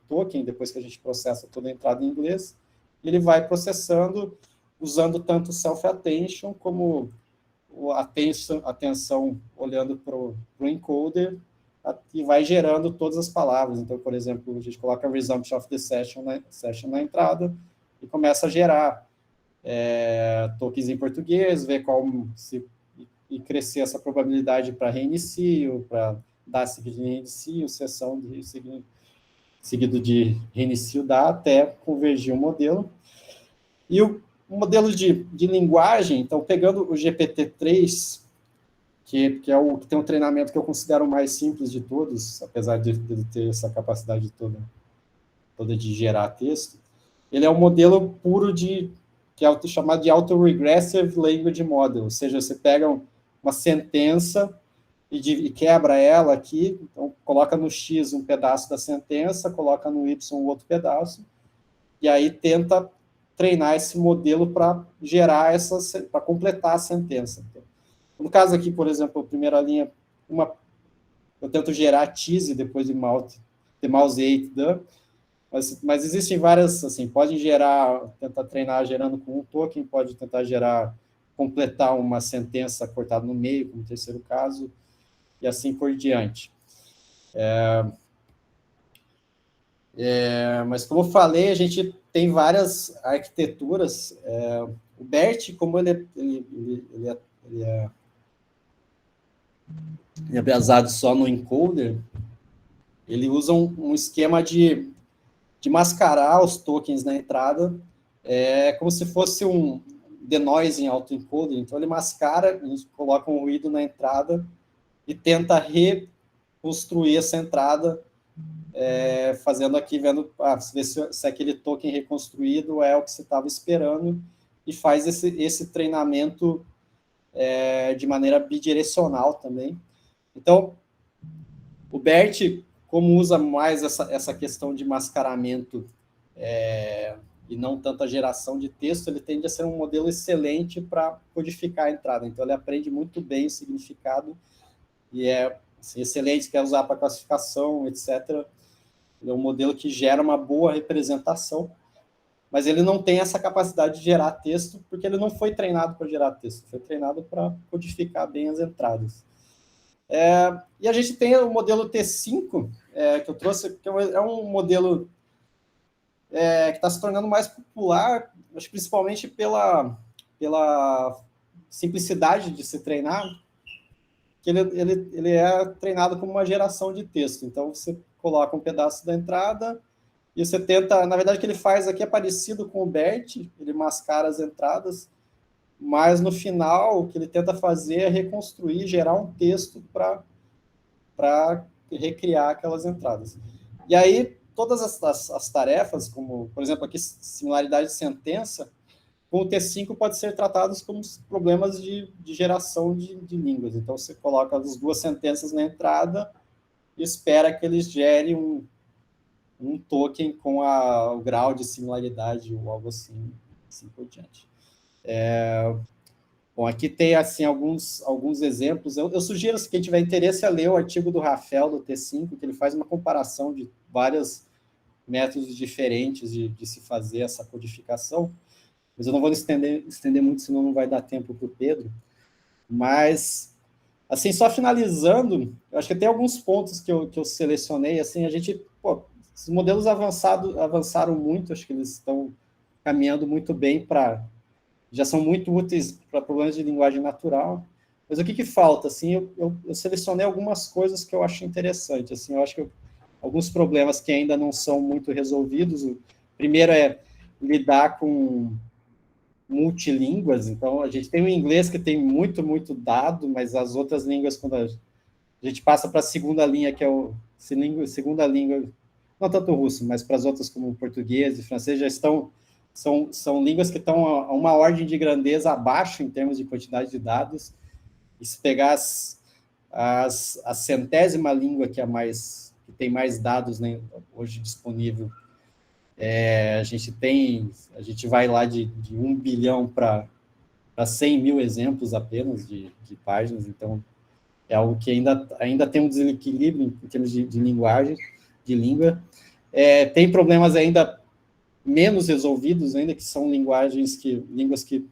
token, depois que a gente processa toda a entrada em inglês, e ele vai processando, usando tanto self-attention como atenção olhando para o encoder, e vai gerando todas as palavras. Então, por exemplo, a gente coloca resumption of the session na entrada e começa a gerar tokens em português, ver e crescer essa probabilidade para reinicio, para dar seguido de reinicio, sessão de seguido de reinicio, dá até convergir o modelo. E o modelo de linguagem, então, pegando o GPT-3, que é o que tem um treinamento que eu considero o mais simples de todos, apesar de ter essa capacidade toda de gerar texto, ele é um modelo puro que é chamado de Auto-Regressive Language Model, ou seja, você pega uma sentença e quebra ela aqui, então coloca no X um pedaço da sentença, coloca no Y outro pedaço, e aí tenta treinar esse modelo para gerar para completar a sentença. Então, no caso aqui, por exemplo, a primeira linha, eu tento gerar tease depois de mouse 8 done, mas existem várias, assim, pode tentar treinar gerando com um token, pode tentar completar uma sentença cortada no meio, como terceiro caso, e assim por diante. Mas, como eu falei, a gente tem várias arquiteturas. O BERT, como ele é baseado só no encoder, ele usa um esquema de mascarar os tokens na entrada, como se fosse um denoising autoencoder. Então, ele mascara, coloca um ruído na entrada e tenta reconstruir essa entrada, fazendo aqui, vendo se aquele token reconstruído é o que você estava esperando, e faz esse treinamento de maneira bidirecional também. Então, o BERT, como usa mais essa questão de mascaramento e não tanta geração de texto, ele tende a ser um modelo excelente para codificar a entrada. Então, ele aprende muito bem o significado e é assim, excelente, quer usar para classificação, etc. Ele é um modelo que gera uma boa representação, mas ele não tem essa capacidade de gerar texto, porque ele não foi treinado para gerar texto, foi treinado para codificar bem as entradas. E a gente tem o modelo T5, que eu trouxe, que é um modelo que está se tornando mais popular, acho, principalmente pela simplicidade de se treinar, que ele é treinado como uma geração de texto. Então, você coloca um pedaço da entrada e você tenta... Na verdade, o que ele faz aqui é parecido com o BERT, ele mascara as entradas, mas, no final, o que ele tenta fazer é reconstruir, gerar um texto para recriar aquelas entradas. E aí, todas as tarefas, como, por exemplo, aqui, similaridade de sentença, com o T5 pode ser tratados como problemas de geração de línguas. Então, você coloca as duas sentenças na entrada e espera que eles gerem um token com o grau de similaridade ou algo assim por diante. Bom, aqui tem assim, alguns exemplos. Eu sugiro, se quem tiver interesse, a ler o artigo do Rafael, do T5, que ele faz uma comparação de vários métodos diferentes de se fazer essa codificação. Mas eu não vou estender muito, senão não vai dar tempo para o Pedro. Mas, assim, só finalizando, eu acho que tem alguns pontos que eu selecionei. Assim, os modelos avançaram muito, acho que eles estão caminhando muito bem já são muito úteis para problemas de linguagem natural. Mas o que falta? Assim, eu selecionei algumas coisas que eu acho interessante. Assim, eu acho que alguns problemas que ainda não são muito resolvidos. O primeiro é lidar com multilínguas. Então, a gente tem o inglês que tem muito, muito dado, mas as outras línguas, quando a gente passa para a segunda linha, que é segunda língua, não tanto o russo, mas para as outras como o português e francês, já são línguas que estão a uma ordem de grandeza abaixo em termos de quantidade de dados. E se pegar a centésima língua que tem mais dados, né, hoje disponível. A gente vai lá de 1 bilhão para 100 mil exemplos apenas de páginas, então é algo que ainda tem um desequilíbrio em termos de linguagem, de língua. Tem problemas ainda menos resolvidos, ainda que são línguas que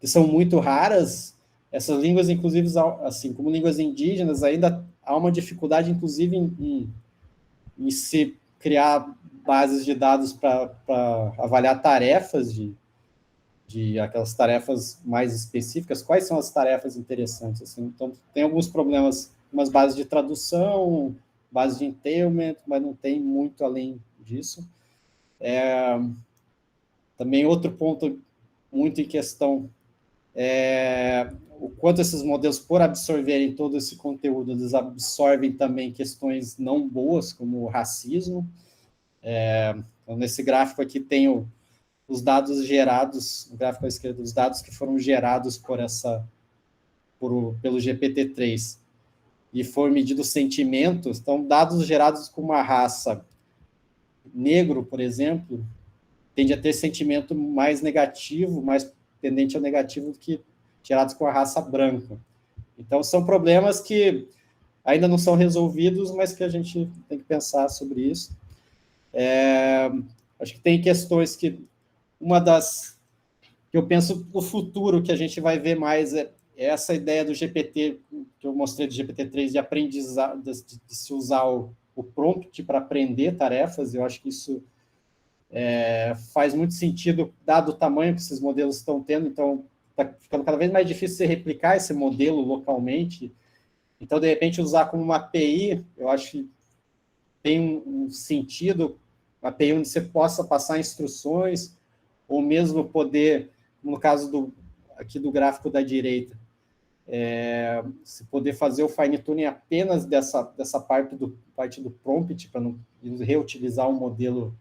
são muito raras. Essas línguas, inclusive, assim como línguas indígenas, ainda há uma dificuldade, inclusive, em se criar bases de dados para avaliar tarefas de aquelas tarefas mais específicas. Quais são as tarefas interessantes? Assim? Então, tem alguns problemas, umas bases de tradução, bases de entailment, mas não tem muito além disso. Também outro ponto muito em questão o quanto esses modelos, por absorverem todo esse conteúdo, eles absorvem também questões não boas, como o racismo. Então, nesse gráfico aqui tem os dados gerados, no gráfico à esquerda, os dados que foram gerados pelo GPT-3 e foram medidos sentimentos. Então, dados gerados com uma raça negro, por exemplo, tende a ter sentimento mais negativo, mais tendente ao negativo do que gerados com a raça branca. Então, são problemas que ainda não são resolvidos, mas que a gente tem que pensar sobre isso. Acho que tem questões que uma das que eu penso no futuro que a gente vai ver mais é essa ideia do GPT, que eu mostrei do GPT-3, de aprendizado, de se usar o prompt para aprender tarefas. Eu acho que isso faz muito sentido, dado o tamanho que esses modelos estão tendo. Então, está ficando cada vez mais difícil você replicar esse modelo localmente. Então, de repente, usar como uma API, eu acho que tem um sentido, uma API onde você possa passar instruções, ou mesmo poder, no caso aqui do gráfico da direita, se poder fazer o fine-tuning apenas dessa parte do prompt, para não reutilizar o modelo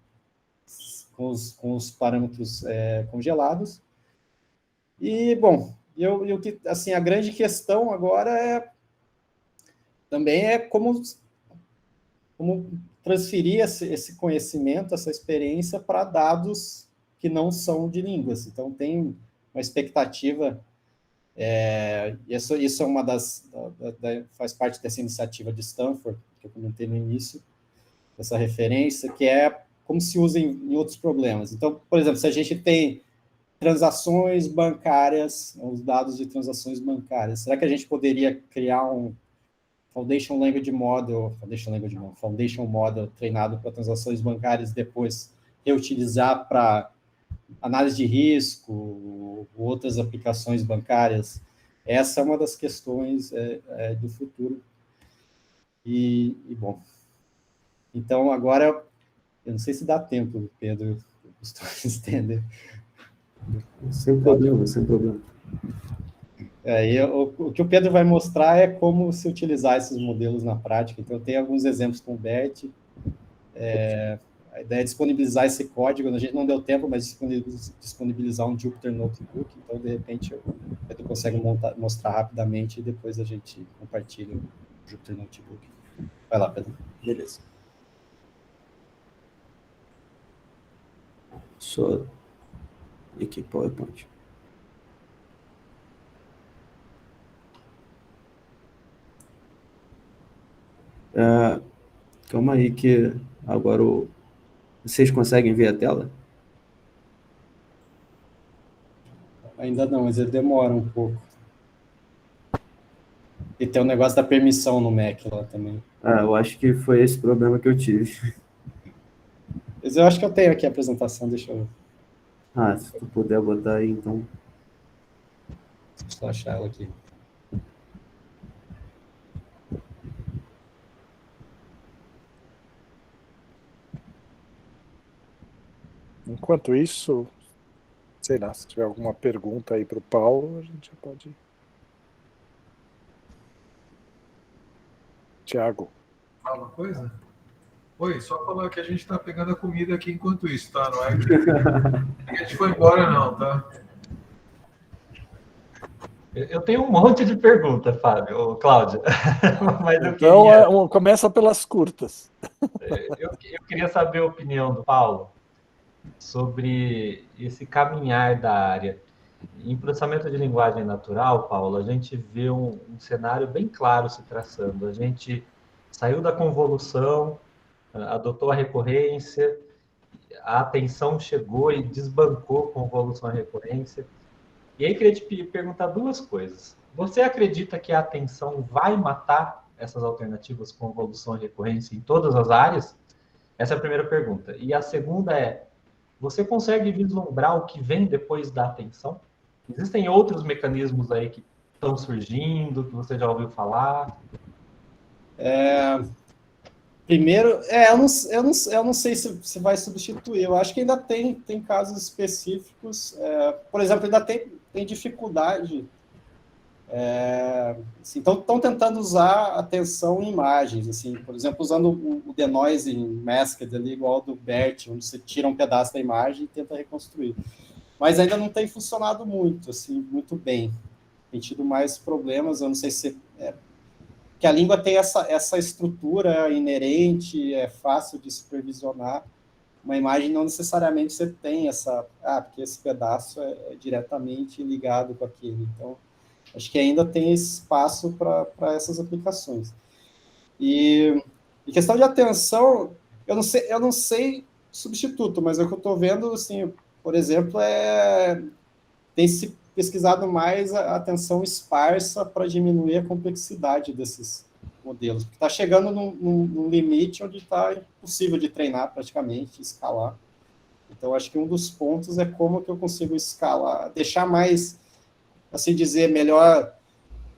com os parâmetros congelados. E, bom, assim, a grande questão agora também é como transferir esse conhecimento, essa experiência para dados que não são de línguas. Então, tem uma expectativa, isso é uma faz parte dessa iniciativa de Stanford, que eu comentei no início, essa referência, que é como se usa em outros problemas. Então, por exemplo, se a gente tem transações bancárias, os dados de transações bancárias, será que a gente poderia criar um Foundation Model treinado para transações bancárias, depois reutilizar para análise de risco, outras aplicações bancárias? Essa é uma das questões do futuro. E, bom, então, agora, eu não sei se dá tempo, Pedro, estender. Sem problema, sem problema. O que o Pedro vai mostrar é como se utilizar esses modelos na prática. Então, eu tenho alguns exemplos com o BERT. A ideia é disponibilizar esse código. A gente não deu tempo, mas disponibilizar um Jupyter Notebook. Então, de repente, o Pedro consegue mostrar rapidamente e depois a gente compartilha o Jupyter Notebook. Vai lá, Pedro. Beleza. Só aqui, PowerPoint. Calma aí que agora vocês conseguem ver a tela? Ainda não, mas ele demora um pouco. E tem um negócio da permissão no Mac lá também. Eu acho que foi esse problema que eu tive. Mas eu acho que eu tenho aqui a apresentação, deixa eu... Se tu puder botar aí, então. Deixa eu só achar ela aqui. Enquanto isso, sei lá, se tiver alguma pergunta aí para o Paulo, a gente já pode... Tiago. Fala uma coisa? Oi, só falar que a gente está pegando a comida aqui enquanto isso, tá? Não é que a gente foi embora não, tá? Eu tenho um monte de pergunta, Fábio, ou Cláudia, mas eu Então, começa pelas curtas. eu queria saber a opinião do Paulo sobre esse caminhar da área. Em processamento de linguagem natural, Paulo, a gente vê um cenário bem claro se traçando. A gente saiu da convolução, adotou a recorrência, a atenção chegou e desbancou convolução e recorrência. E aí, queria te perguntar duas coisas. Você acredita que a atenção vai matar essas alternativas com convolução e recorrência em todas as áreas? Essa é a primeira pergunta. E a segunda é, você consegue vislumbrar o que vem depois da atenção? Existem outros mecanismos aí que estão surgindo, que você já ouviu falar? Primeiro, eu não sei se vai substituir. Eu acho que ainda tem casos específicos. Por exemplo, ainda tem dificuldade. Assim, estão tentando usar atenção em imagens. Assim, por exemplo, usando o denoising masked ali, igual do BERT, onde você tira um pedaço da imagem e tenta reconstruir. Mas ainda não tem funcionado muito, assim, muito bem. Tem tido mais problemas. Eu não sei se que a língua tem essa estrutura inerente, é fácil de supervisionar. Uma imagem não necessariamente você tem porque esse pedaço é diretamente ligado com aquele. Então, acho que ainda tem espaço para essas aplicações. E em questão de atenção, eu não sei substituto, mas o que eu estou vendo, assim, por exemplo, tem se pesquisado mais a atenção esparsa para diminuir a complexidade desses modelos, porque está chegando num limite onde está impossível de treinar praticamente, escalar. Então, acho que um dos pontos é como que eu consigo escalar, deixar mais, assim dizer, melhor,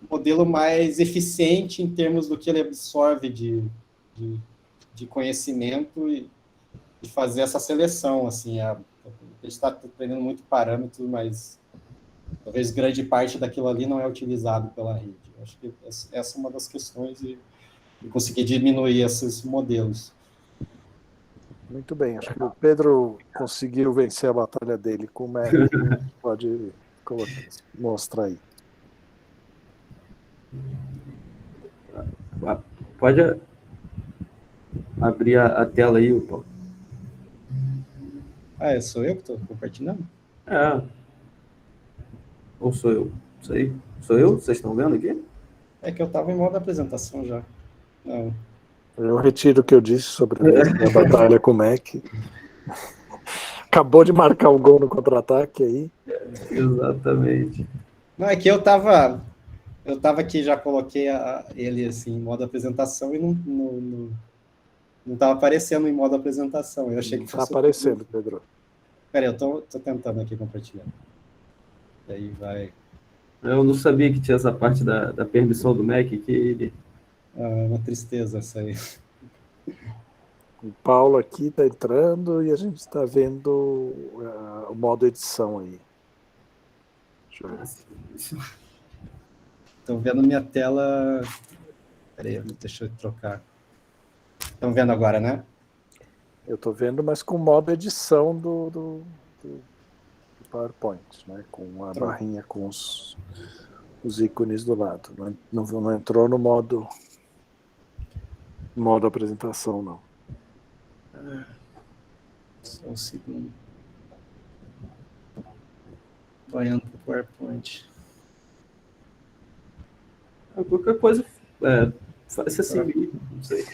modelo mais eficiente em termos do que ele absorve de conhecimento e fazer essa seleção, assim, a gente está treinando muito parâmetro, mas talvez grande parte daquilo ali não é utilizado pela rede. Acho que essa é uma das questões de conseguir diminuir esses modelos. Muito bem, acho que o Pedro conseguiu vencer a batalha dele com o Mac. Pode mostrar aí. Pode abrir a tela aí, Paulo. Sou eu que estou compartilhando? Ou sou eu? Isso aí? Sou eu? Vocês estão vendo aqui? É que eu estava em modo apresentação já. Não. Eu retiro o que eu disse sobre a batalha com o Mac. Acabou de marcar um gol no contra-ataque aí. Exatamente. Não, é que eu estava aqui, já coloquei ele assim, em modo apresentação e não estava aparecendo em modo apresentação. Eu achei que fosse... Está aparecendo, Pedro. Peraí, eu estou tentando aqui compartilhar. Aí vai... Eu não sabia que tinha essa parte da permissão do Mac, que é uma tristeza essa aí. O Paulo aqui está entrando e a gente está vendo o modo edição aí. Deixa eu ver. Estão vendo minha tela... Peraí, deixa eu trocar. Estão vendo agora, né? Eu estou vendo, mas com o modo edição do PowerPoint, né? Com a barrinha com os ícones do lado. Não entrou no modo apresentação, não. Só um segundo. Estou olhando para o PowerPoint. Qualquer coisa, faz assim mesmo, não sei.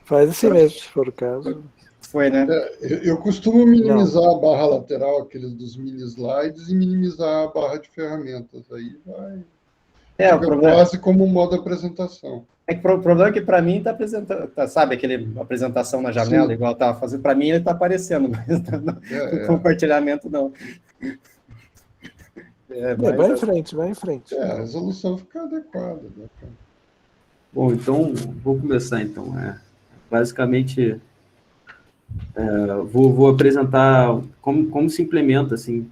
Faz assim mesmo, se for o caso. Foi, né? Eu costumo minimizar a barra lateral, aqueles dos mini slides, e minimizar a barra de ferramentas. Aí vai. Fica quase como um modo apresentação. O problema é que para mim está apresentando, sabe aquele apresentação na janela, sim, igual eu estava fazendo? Para mim ele está aparecendo, mas no compartilhamento não. Vai em frente, vai em frente. A resolução fica adequada. Né? Bom, então, vou começar então. Basicamente, vou apresentar como se implementa assim,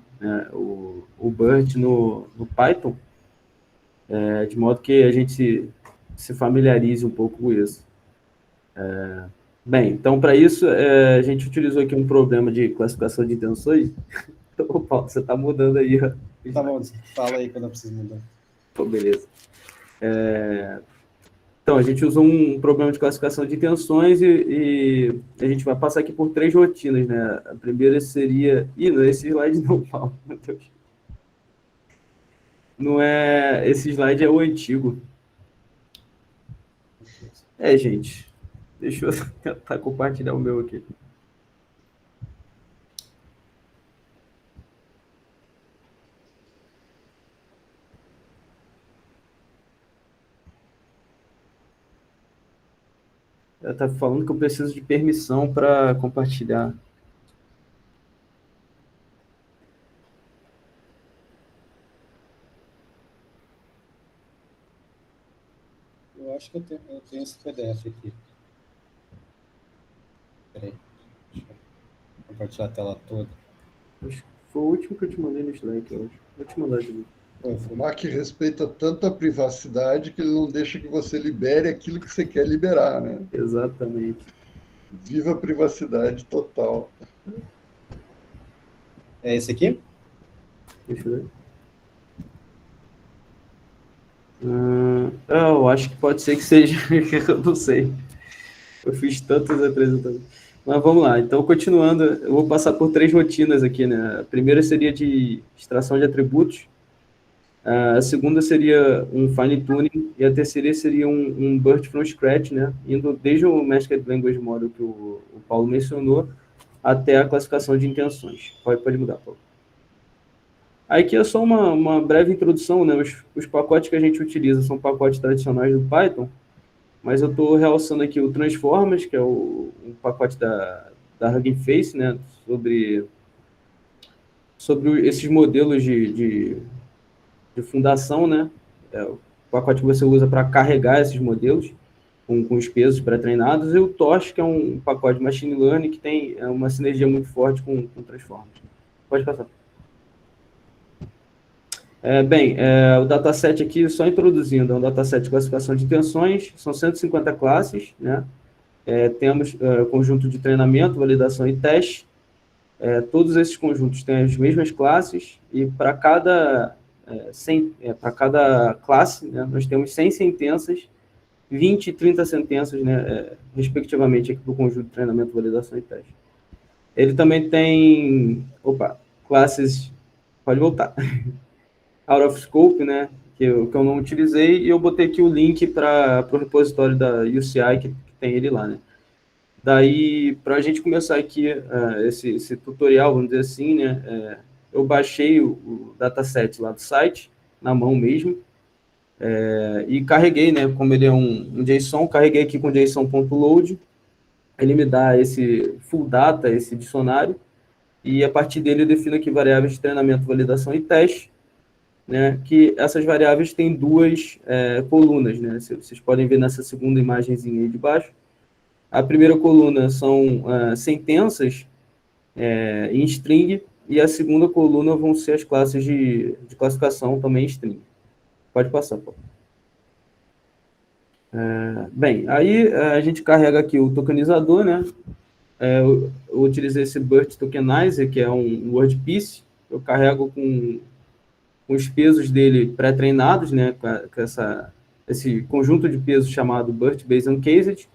o BERT no Python, de modo que a gente se familiarize um pouco com isso. Bem, então, para isso, a gente utilizou aqui um problema de classificação de intenções. Ô, Paulo, você está mudando aí. Tá bom, fala aí quando eu preciso mudar. Pô, beleza. Então, a gente usou um problema de classificação de intenções e a gente vai passar aqui por 3 rotinas, né? A primeira seria... Ih, não é esse slide não, Paulo, meu Deus. Não é... Esse slide é o antigo. Gente. Deixa eu tentar compartilhar o meu aqui. Ela está falando que eu preciso de permissão para compartilhar. Eu acho que eu tenho esse PDF aqui. Peraí. Deixa eu compartilhar a tela toda. Acho que foi o último que eu te mandei no Slack, eu acho. Vou te mandar de novo. O Mac respeita tanto a privacidade que ele não deixa que você libere aquilo que você quer liberar, né? Exatamente. Viva a privacidade total. É esse aqui? Deixa eu ver. Eu acho que pode ser que seja, eu não sei. Eu fiz tantas apresentações. Mas vamos lá. Então, continuando, eu vou passar por 3 rotinas aqui, né? A primeira seria de extração de atributos. A segunda seria um fine tuning e a terceira seria um BERT from scratch, né? Indo desde o Masked Language Model que o Paulo mencionou até a classificação de intenções. Pode mudar, Paulo. Aqui é só uma breve introdução, né? Os pacotes que a gente utiliza são pacotes tradicionais do Python, mas eu estou realçando aqui o Transformers, que é um pacote da Hugging Face, né? Sobre esses modelos de fundação, né? O pacote que você usa para carregar esses modelos com os pesos pré-treinados, e o Torch, que é um pacote de machine learning que tem uma sinergia muito forte com Transformers. Pode passar. O dataset aqui, só introduzindo, é um dataset de classificação de intenções, são 150 classes, né? Temos conjunto de treinamento, validação e teste. Todos esses conjuntos têm as mesmas classes, e para cada classe, né, nós temos 100 sentenças, 20 e 30 sentenças, né, respectivamente, aqui para o conjunto de treinamento, validação e teste. Ele também tem... classes... Pode voltar. Out of scope, né, que eu não utilizei, e eu botei aqui o link para o repositório da UCI, que tem ele lá, né. Daí, para a gente começar aqui esse tutorial, vamos dizer assim, né, eu baixei o dataset lá do site, na mão mesmo, e carreguei, né, como ele é um JSON, carreguei aqui com json.load, ele me dá esse full data, esse dicionário, e a partir dele eu defino aqui variáveis de treinamento, validação e teste, né, que essas variáveis têm 2 colunas, né, vocês podem ver nessa segunda imagenzinha aí de baixo. A primeira coluna são sentenças em string, e a segunda coluna vão ser as classes de classificação também em string. Pode passar, Paulo. Aí a gente carrega aqui o tokenizador, né? Eu utilizei esse BERT Tokenizer, que é um word piece. Eu carrego com os pesos dele pré-treinados, né? Com esse conjunto de pesos chamado BERT Based on Cased,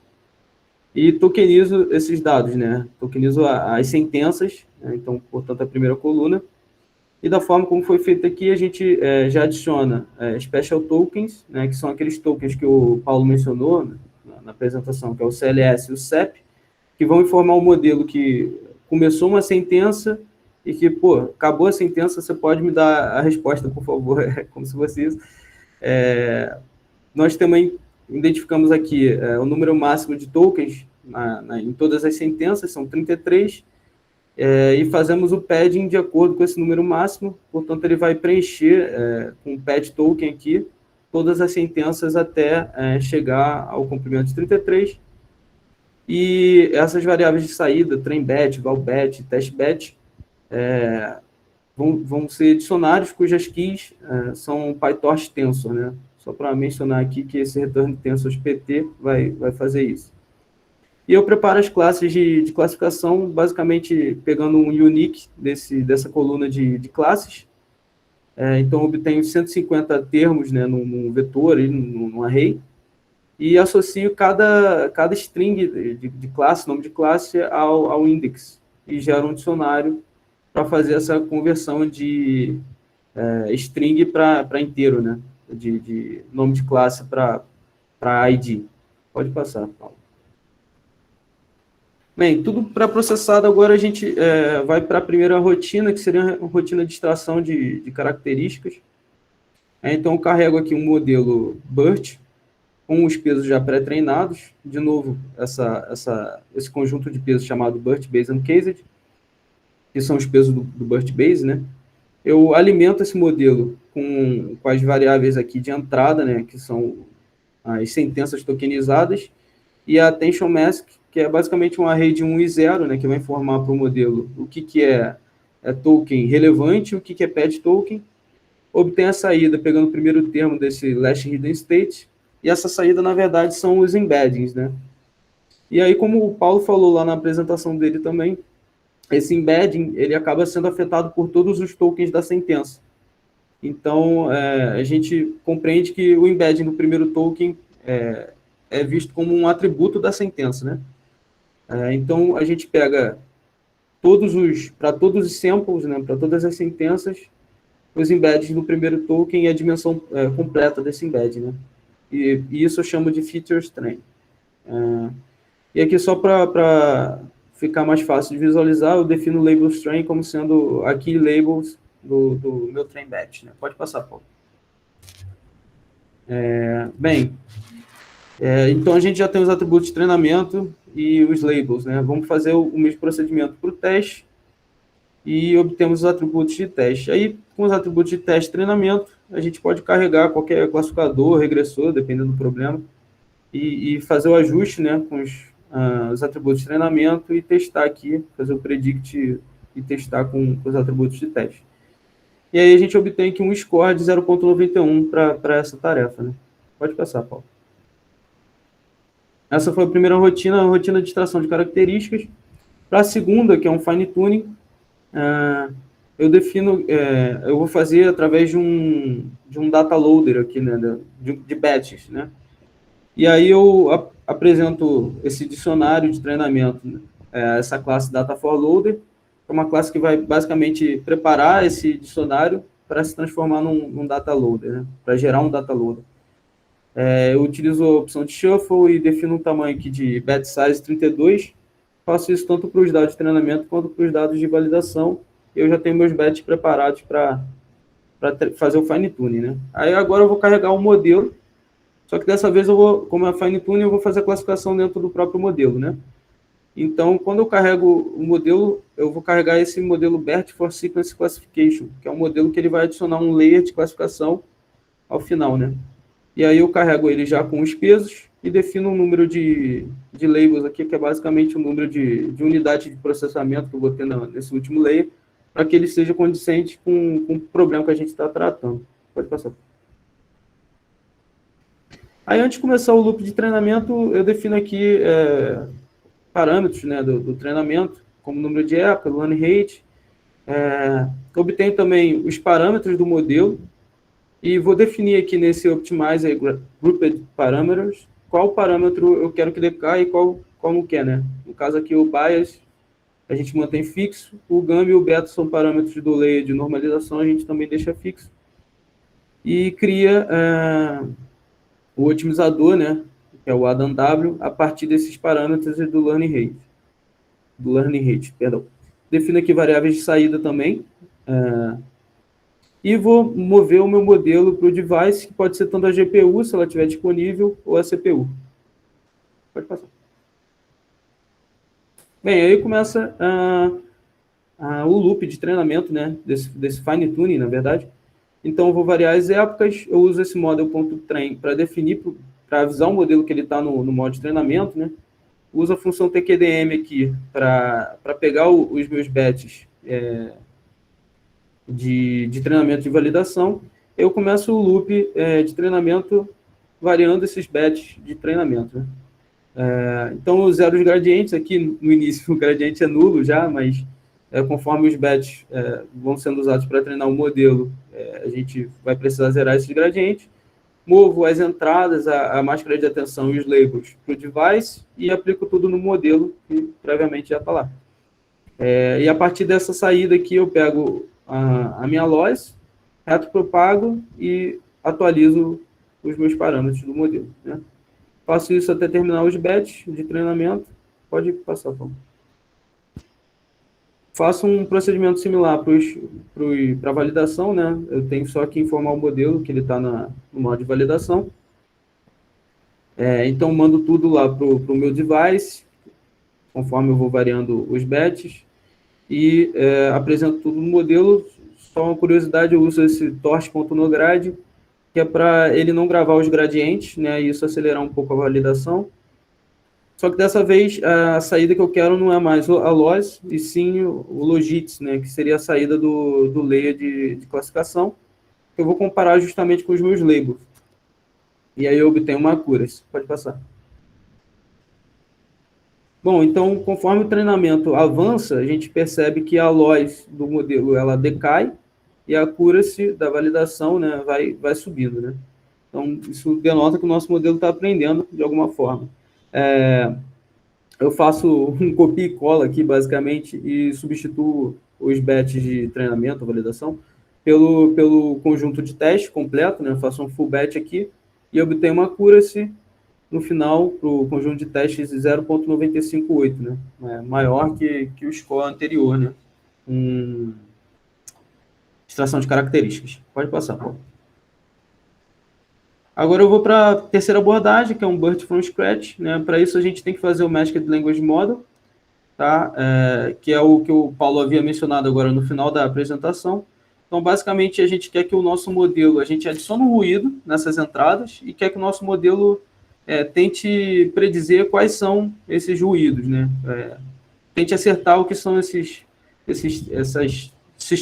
e tokenizo esses dados, né? Tokenizo as sentenças, né? Então, portanto, a primeira coluna. E da forma como foi feito aqui, a gente já adiciona special tokens, né? Que são aqueles tokens que o Paulo mencionou na apresentação, que é o CLS e o CEP, que vão informar o modelo que começou uma sentença e que, acabou a sentença, você pode me dar a resposta, por favor, como se fosse isso. Nós também identificamos aqui o número máximo de tokens em todas as sentenças, são 33, e fazemos o padding de acordo com esse número máximo, portanto, ele vai preencher com o pad token aqui todas as sentenças até chegar ao comprimento de 33, e essas variáveis de saída, trainBet, valBet, testBet, vão ser dicionários cujas keys são PyTorch Tensor, né? Só para mencionar aqui que esse return tensors PT vai fazer isso. E eu preparo as classes de classificação, basicamente pegando um unique dessa coluna de classes, Então, obtenho 150 termos, né, num vetor, num array, e associo cada string de classe, nome de classe, ao index, e gero um dicionário para fazer essa conversão de string para inteiro, né, de nome de classe para ID. Pode passar, Paulo. Bem, tudo pré-processado, agora a gente vai para a primeira rotina, que seria uma rotina de extração de características. Então, eu carrego aqui um modelo BERT, com os pesos já pré-treinados. De novo, esse conjunto de pesos chamado BERT Base Uncased, que são os pesos do BERT Base, né? Eu alimento esse modelo com as variáveis aqui de entrada, né, que são as sentenças tokenizadas, e a attention mask, que é basicamente um array de 1 e 0, né, que vai informar para o modelo o que é token relevante, o que é pad token. Obtém a saída pegando o primeiro termo desse last hidden state, e essa saída, na verdade, são os embeddings, né? E aí, como o Paulo falou lá na apresentação dele também, esse embedding, ele acaba sendo afetado por todos os tokens da sentença. Então, a gente compreende que o embedding do primeiro token é visto como um atributo da sentença, né? Então, a gente pega para todos os samples, né, para todas as sentenças, os embeddings do primeiro token e a dimensão completa desse embedding, né? E isso eu chamo de feature string. E aqui, só para ficar mais fácil de visualizar, eu defino o label string como sendo aqui labels do meu train batch, né? Pode passar, Paulo. Então, a gente já tem os atributos de treinamento e os labels, né? Vamos fazer o mesmo procedimento para o teste e obtemos os atributos de teste. Aí, com os atributos de teste e treinamento, a gente pode carregar qualquer classificador, regressor, dependendo do problema, e fazer o ajuste, né, com os atributos de treinamento e testar aqui, fazer o predict e testar com os atributos de teste. E aí a gente obtém aqui um score de 0,91 para essa tarefa, né? Pode passar, Paulo. Essa foi a primeira rotina, a rotina de extração de características. Para a segunda, que é um fine tuning, eu defino, eu vou fazer através de um data loader aqui, né, de batches, né? E aí eu apresento esse dicionário de treinamento, né, essa classe data for loader, que é uma classe que vai basicamente preparar esse dicionário para se transformar num data loader, né, para gerar um data loader. Eu utilizo a opção de shuffle e defino um tamanho aqui de batch size 32. Faço isso tanto para os dados de treinamento quanto para os dados de validação. Eu já tenho meus batches preparados para fazer o fine tuning, né? Aí agora eu vou carregar um modelo, só que dessa vez como é fine tuning, eu vou fazer a classificação dentro do próprio modelo, né? Então, quando eu carrego o modelo, eu vou carregar esse modelo BERT for Sequence Classification, que é um modelo que ele vai adicionar um layer de classificação ao final, né? E aí eu carrego ele já com os pesos e defino um número de labels aqui, que é basicamente o número de unidade de processamento que eu vou ter nesse último layer, para que ele seja condizente com o problema que a gente está tratando. Pode passar. Aí, antes de começar o loop de treinamento, eu defino aqui parâmetros, né, do treinamento, como número de época, learn rate. Obtenho também os parâmetros do modelo e vou definir aqui nesse Optimizer Grouped Parameters qual parâmetro eu quero que decaia e qual não quer, né? No caso aqui, o bias a gente mantém fixo, o gamma e o beta são parâmetros do layer de normalização, a gente também deixa fixo. E cria o otimizador, né, que é o Adam W, a partir desses parâmetros e do learning rate, perdão. Defino aqui variáveis de saída também, e vou mover o meu modelo para o device, que pode ser tanto a GPU, se ela estiver disponível, ou a CPU. Pode passar. Bem, aí começa o loop de treinamento, né, desse fine tuning, na verdade. Então, eu vou variar as épocas, eu uso esse model.train para definir, para avisar o modelo que ele está no modo de treinamento, né? Uso a função tqdm aqui para pegar os meus batches de treinamento e validação. Eu começo o loop de treinamento variando esses batches de treinamento, né? Então, eu zero os gradientes aqui, no início o gradiente é nulo já, mas conforme os bets vão sendo usados para treinar o modelo, a gente vai precisar zerar esses gradientes. Movo as entradas, a máscara de atenção e os labels para o device e aplico tudo no modelo que previamente já está lá. E a partir dessa saída aqui, eu pego a minha loss, retropropago e atualizo os meus parâmetros do modelo, né? Faço isso até terminar os bets de treinamento. Pode passar, por favor. Faço um procedimento similar para a validação, né? Eu tenho só que informar o modelo que ele está no modo de validação. Então, mando tudo lá para o meu device, conforme eu vou variando os bets, e apresento tudo no modelo. Só uma curiosidade, eu uso esse torch.nograd, que é para ele não gravar os gradientes, né? E isso acelerar um pouco a validação. Só que dessa vez, a saída que eu quero não é mais a loss, e sim o logits, né, que seria a saída do layer de classificação, que eu vou comparar justamente com os meus labels. E aí eu obtenho uma accuracy. Pode passar. Bom, então, conforme o treinamento avança, a gente percebe que a loss do modelo ela decai, e a accuracy da validação, né, vai subindo, né? Então, isso denota que o nosso modelo está aprendendo de alguma forma. Eu faço um copia e cola aqui, basicamente, e substituo os bets de treinamento, validação, pelo conjunto de teste completo, né? Eu faço um full bet aqui e obtenho uma accuracy no final para o conjunto de testes de 0,958, né? Maior que o score anterior, né? Extração de características. Pode passar, Paulo. Agora eu vou para a terceira abordagem, que é um BERT from scratch, né? Para isso a gente tem que fazer o Masked Language Model, tá? Que é o que o Paulo havia mencionado agora no final da apresentação. Então, basicamente, a gente quer que o nosso modelo, a gente adicione um ruído nessas entradas e quer que o nosso modelo tente predizer quais são esses ruídos, né? Tente acertar o que são esses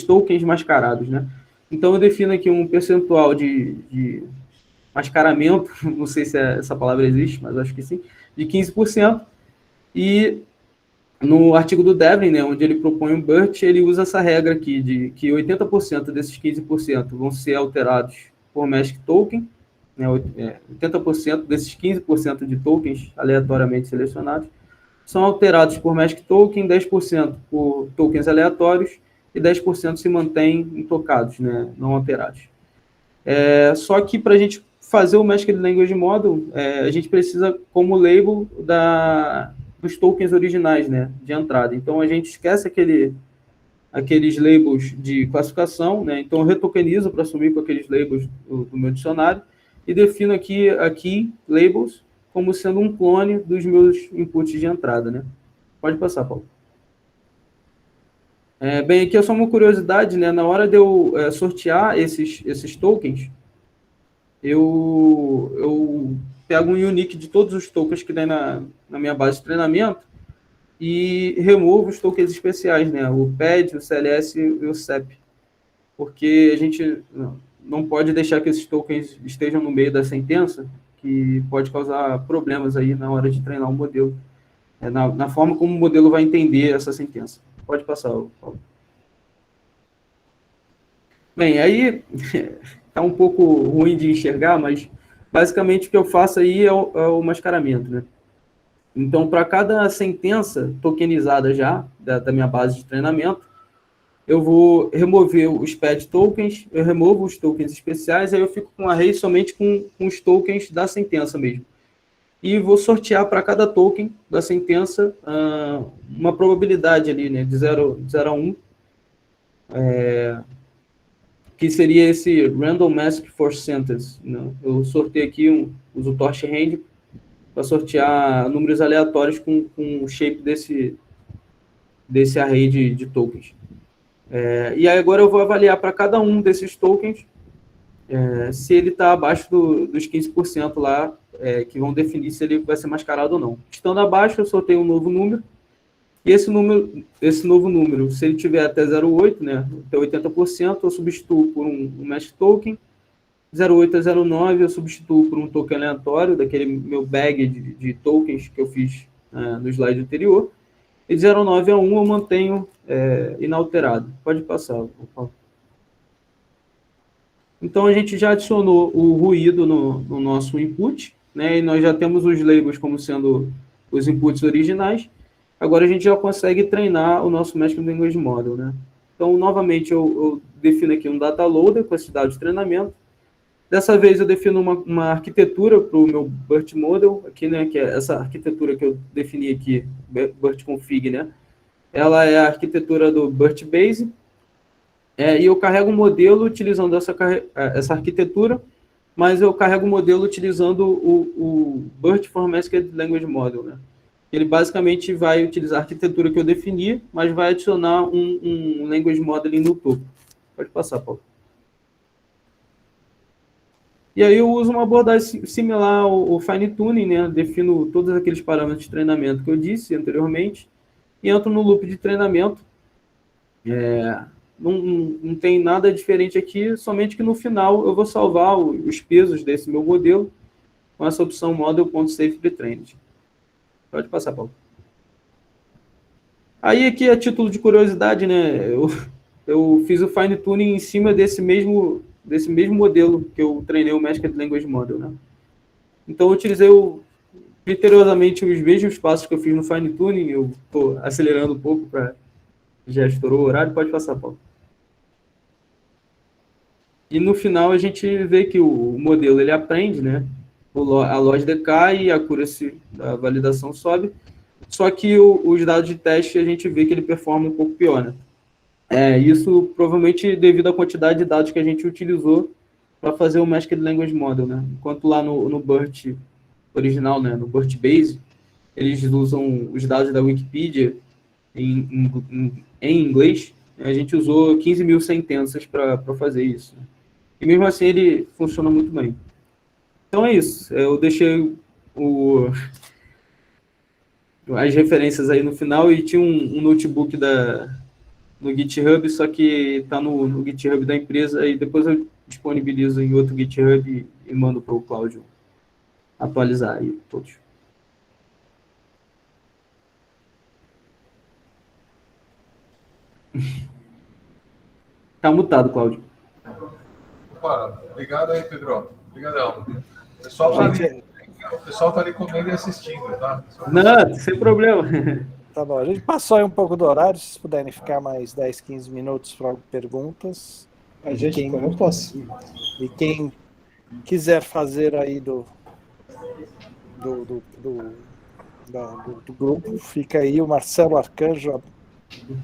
tokens mascarados, né? Então, eu defino aqui um percentual de mascaramento, não sei se essa palavra existe, mas acho que sim, de 15%. E no artigo do Devlin, né, onde ele propõe um BERT, ele usa essa regra aqui, de que 80% desses 15% vão ser alterados por Mask Token, né, 80% desses 15% de tokens aleatoriamente selecionados são alterados por Mask Token, 10% por tokens aleatórios e 10% se mantêm intocados, né, não alterados. Só que para a gente fazer o Masked Language Model, a gente precisa como label dos tokens originais, né, de entrada. Então, a gente esquece aqueles labels de classificação, né? Então, eu retokenizo para assumir com aqueles labels do meu dicionário e defino aqui labels como sendo um clone dos meus inputs de entrada, né? Pode passar, Paulo. Bem, aqui é só uma curiosidade, né? Na hora de eu sortear esses tokens, eu pego um unique de todos os tokens que tem na minha base de treinamento e removo os tokens especiais, né? O PED, o CLS e o CEP. Porque a gente não pode deixar que esses tokens estejam no meio da sentença, que pode causar problemas aí na hora de treinar o modelo, na forma como o modelo vai entender essa sentença. Pode passar, Paulo. Bem, aí está um pouco ruim de enxergar, mas basicamente o que eu faço aí é o mascaramento, né? Então, para cada sentença tokenizada já, da minha base de treinamento, eu vou remover os pet tokens, eu removo os tokens especiais, aí eu fico com um array somente com os tokens da sentença mesmo. E vou sortear para cada token da sentença uma probabilidade ali, né, de 0 a 1, que seria esse Random Mask for Sentence, né? Eu sorteio aqui, uso o Torch Hand para sortear números aleatórios com o shape desse array de tokens. E aí agora eu vou avaliar para cada um desses tokens se ele está abaixo dos 15% lá, que vão definir se ele vai ser mascarado ou não. Estando abaixo, eu sorteio um novo número, e esse novo número, se ele tiver até 0,8, né, até 80%, eu substituo por um Mask Token, 0,8 a 0,9 eu substituo por um token aleatório, daquele meu bag de tokens que eu fiz no slide anterior, e de 0,9 a 1 eu mantenho inalterado. Pode passar, Paulo. Então, a gente já adicionou o ruído no nosso input, né? E nós já temos os labels como sendo os inputs originais. Agora, a gente já consegue treinar o nosso Machine Language Model, né? Então, novamente, eu defino aqui um data loader com esse dado de treinamento. Dessa vez, eu defino uma arquitetura para o meu BERT Model, aqui, né? Que é essa arquitetura que eu defini aqui, BERT Config, né? Ela é a arquitetura do BERT Base. E eu carrego o modelo utilizando essa arquitetura, mas eu carrego o modelo utilizando o BERT for Masked Language Model, né? Ele basicamente vai utilizar a arquitetura que eu defini, mas vai adicionar um Language Modeling no topo. Pode passar, Paulo. E aí eu uso uma abordagem similar ao Fine Tuning, né? Defino todos aqueles parâmetros de treinamento que eu disse anteriormente e entro no loop de treinamento. Não tem nada diferente aqui, somente que no final eu vou salvar os pesos desse meu modelo com essa opção model.safePretrained. Pode passar, Paulo. Aí aqui, a título de curiosidade, né, eu fiz o fine tuning em cima desse mesmo modelo que eu treinei o Masked Language Model, né? Então eu utilizei criteriosamente os mesmos passos que eu fiz no fine tuning. Eu estou acelerando um pouco para já estourou o horário. Pode passar, Paulo. E no final a gente vê que o modelo ele aprende, né? A loss decai e a accuracy da validação sobe. Só que os dados de teste a gente vê que ele performa um pouco pior, né? Isso provavelmente devido à quantidade de dados que a gente utilizou para fazer o Masked Language Model, né? Enquanto lá no BERT original, né? No BERT Base, eles usam os dados da Wikipedia em inglês. A gente usou 15 mil sentenças para fazer isso. E mesmo assim ele funciona muito bem. Então é isso. Eu deixei as referências aí no final e tinha um notebook no GitHub, só que está no GitHub da empresa e depois eu disponibilizo em outro GitHub e mando para o Cláudio atualizar aí todos. Está mutado, Cláudio. Opa, obrigado aí, Pedro. Obrigadão. O pessoal tá ali comendo e assistindo, tá? Não, sem problema. Tá bom, a gente passou aí um pouco do horário, se vocês puderem ficar mais 10, 15 minutos para perguntas. A gente, eu posso. E quem quiser fazer aí do grupo, fica aí. O Marcelo Arcanjo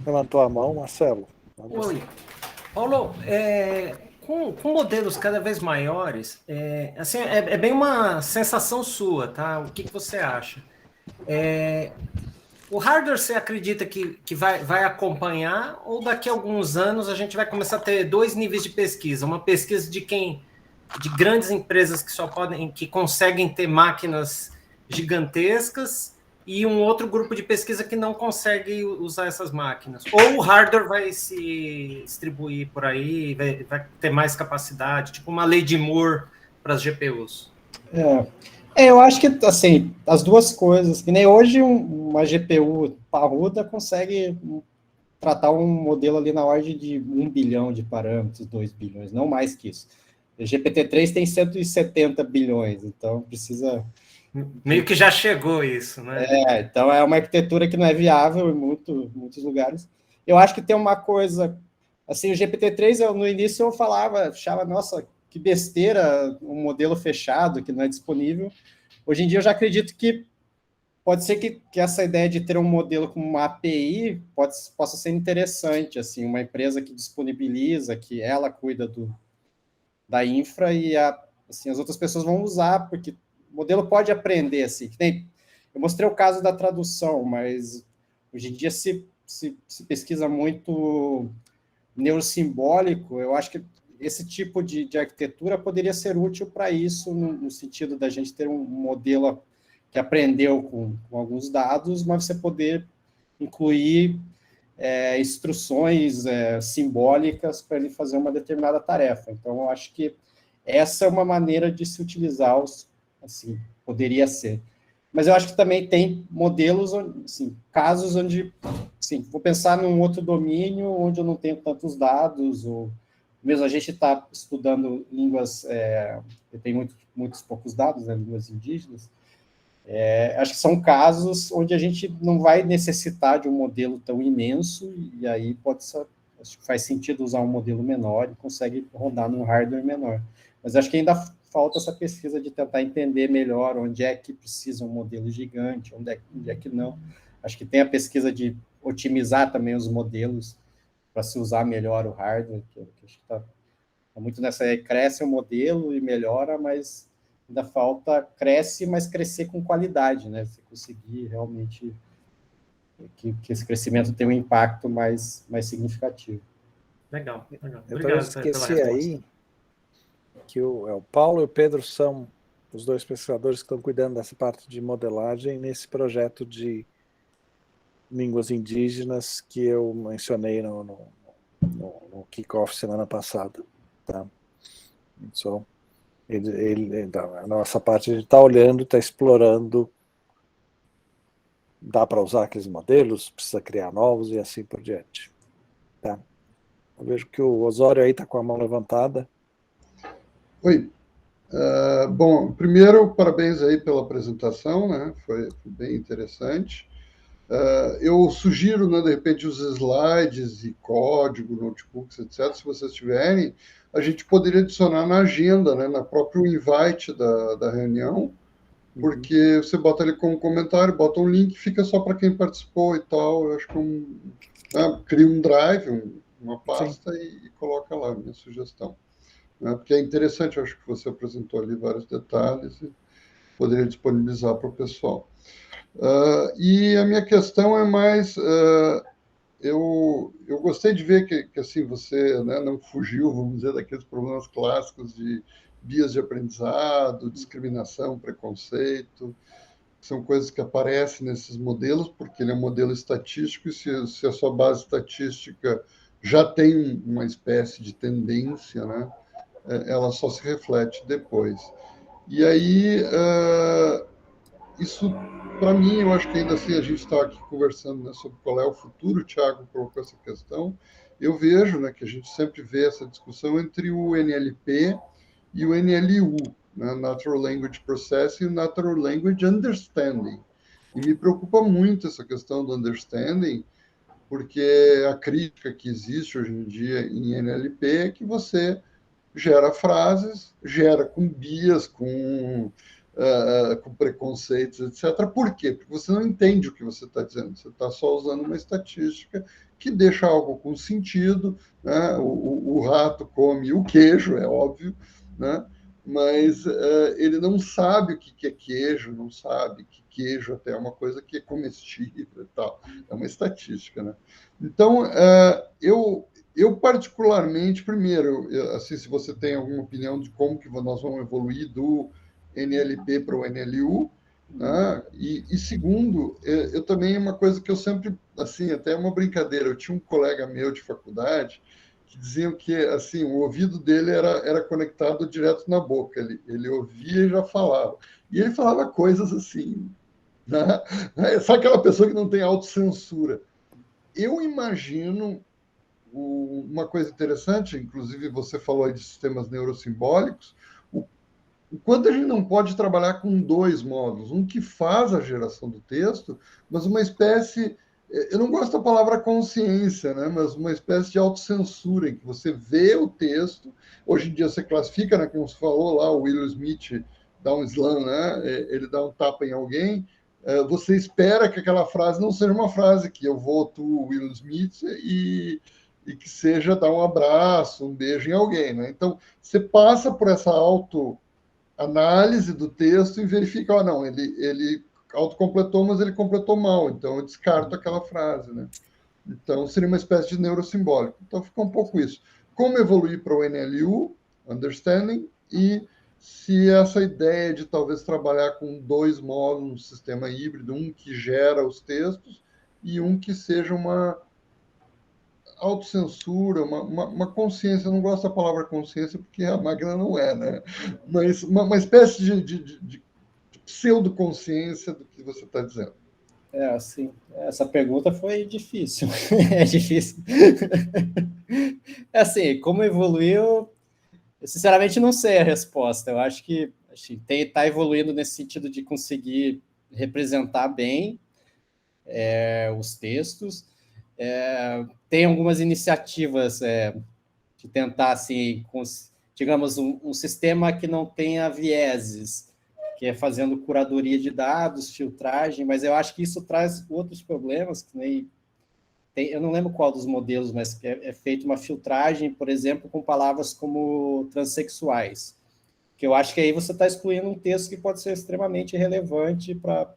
levantou a mão. Marcelo. Oi. Paulo, com modelos cada vez maiores, assim, é bem uma sensação sua, tá? O que você acha? O hardware, você acredita que vai acompanhar, ou daqui a alguns anos a gente vai começar a ter dois níveis de pesquisa? Uma pesquisa de grandes empresas que conseguem ter máquinas gigantescas e um outro grupo de pesquisa que não consegue usar essas máquinas. Ou o hardware vai se distribuir por aí, vai ter mais capacidade, tipo uma lei de Moore para as GPUs. Eu acho que, assim, as duas coisas, que nem hoje uma GPU parruda consegue tratar um modelo ali na ordem de 1 bilhão de parâmetros, 2 bilhões, não mais que isso. O GPT-3 tem 170 bilhões, então precisa... Meio que já chegou isso, né? Então é uma arquitetura que não é viável em muitos lugares. Eu acho que tem uma coisa, assim, o GPT-3, no início eu achava, nossa, que besteira, um modelo fechado que não é disponível. Hoje em dia eu já acredito que pode ser que essa ideia de ter um modelo com uma API possa ser interessante, assim, uma empresa que disponibiliza, que ela cuida da infra e assim, as outras pessoas vão usar, porque o modelo pode aprender, assim, que nem eu mostrei o caso da tradução, mas hoje em dia se pesquisa muito neurosimbólico. Eu acho que esse tipo de arquitetura poderia ser útil para isso, no sentido da gente ter um modelo que aprendeu com alguns dados, mas você poder incluir instruções simbólicas para ele fazer uma determinada tarefa. Então, eu acho que essa é uma maneira de se utilizar assim, poderia ser. Mas eu acho que também tem modelos, assim, casos onde, assim, vou pensar num outro domínio onde eu não tenho tantos dados, ou mesmo a gente está estudando línguas, eu tenho muitos poucos dados, né, línguas indígenas, acho que são casos onde a gente não vai necessitar de um modelo tão imenso, e aí acho que faz sentido usar um modelo menor e consegue rodar num hardware menor. Mas acho que ainda falta essa pesquisa de tentar entender melhor onde é que precisa um modelo gigante, onde é que não. Acho que tem a pesquisa de otimizar também os modelos para se usar melhor o hardware, que acho que está muito nessa, cresce o modelo e melhora, mas ainda falta, cresce, mas crescer com qualidade, né? Você conseguir realmente que esse crescimento tenha um impacto mais significativo. Legal. Eu também esqueci aí que o Paulo e o Pedro são os dois pesquisadores que estão cuidando dessa parte de modelagem nesse projeto de línguas indígenas que eu mencionei no kickoff semana passada. Tá? Então, a nossa parte a gente está olhando, está explorando, dá para usar aqueles modelos, precisa criar novos e assim por diante. Tá? Eu vejo que o Osório aí está com a mão levantada. Oi. Bom, primeiro, parabéns aí pela apresentação, né? Foi bem interessante. Eu sugiro, né, de repente, os slides e código, notebooks, etc., se vocês tiverem, a gente poderia adicionar na agenda, né, na próprio invite da reunião, porque você bota ali como comentário, bota um link, fica só para quem participou e tal. Eu acho que cria um drive, uma pasta e coloca lá a minha sugestão. Né, porque é interessante, eu acho que você apresentou ali vários detalhes e poderia disponibilizar para o pessoal. E a minha questão é mais, eu gostei de ver que assim, você, né, não fugiu, vamos dizer, daqueles problemas clássicos de vias de aprendizado, discriminação, preconceito, são coisas que aparecem nesses modelos, porque ele é um modelo estatístico, e se a sua base estatística já tem uma espécie de tendência, né, ela só se reflete depois. E aí, isso, para mim, eu acho que ainda assim a gente está aqui conversando, né, sobre qual é o futuro, o Thiago colocou essa questão, eu vejo, né, que a gente sempre vê essa discussão entre o NLP e o NLU, né, Natural Language Processing e Natural Language Understanding. E me preocupa muito essa questão do understanding, porque a crítica que existe hoje em dia em NLP é que você gera frases, gera com bias, com preconceitos, etc. Por quê? Porque você não entende o que você está dizendo, você está só usando uma estatística que deixa algo com sentido, né? O rato come o queijo, é óbvio, né? Mas ele não sabe o que é queijo, não sabe que queijo até é uma coisa que é comestível e tal. É uma estatística, né? Então, eu particularmente, primeiro, assim, se você tem alguma opinião de como que nós vamos evoluir do NLP para o NLU, né? E segundo, eu também, uma coisa que eu sempre, assim, até uma brincadeira, eu tinha um colega meu de faculdade que diziam que, assim, o ouvido dele era conectado direto na boca, ele ouvia e já falava. E ele falava coisas assim, né? Sabe aquela pessoa que não tem autocensura? Eu imagino uma coisa interessante, inclusive você falou aí de sistemas neurosimbólicos, o quanto a gente não pode trabalhar com dois modos, um que faz a geração do texto, mas uma espécie, eu não gosto da palavra consciência, né, mas uma espécie de autocensura, em que você vê o texto, hoje em dia você classifica, né, como você falou lá, o Will Smith dá um slam, né, ele dá um tapa em alguém, você espera que aquela frase não seja uma frase que eu vou tu, Will Smith, e que seja dar um abraço, um beijo em alguém, né? Então, você passa por essa autoanálise do texto e verifica, não, ele autocompletou, mas ele completou mal, então eu descarto aquela frase, né? Então, seria uma espécie de neurosimbólico. Então, fica um pouco isso. Como evoluir para o NLU, Understanding, e se essa ideia de talvez trabalhar com dois módulos no sistema híbrido, um que gera os textos e um que seja uma autocensura, uma consciência, eu não gosto da palavra consciência porque a máquina não é, né? Mas uma espécie de pseudoconsciência do que você está dizendo? Assim, essa pergunta foi difícil. É difícil. Assim, como evoluiu, eu sinceramente não sei a resposta. Eu acho que está evoluindo nesse sentido de conseguir representar bem os textos. Tem algumas iniciativas de tentar, assim, digamos, um sistema que não tenha vieses, que é fazendo curadoria de dados, filtragem, mas eu acho que isso traz outros problemas, que nem eu não lembro qual dos modelos, mas é feita uma filtragem, por exemplo, com palavras como transexuais, que eu acho que aí você está excluindo um texto que pode ser extremamente relevante para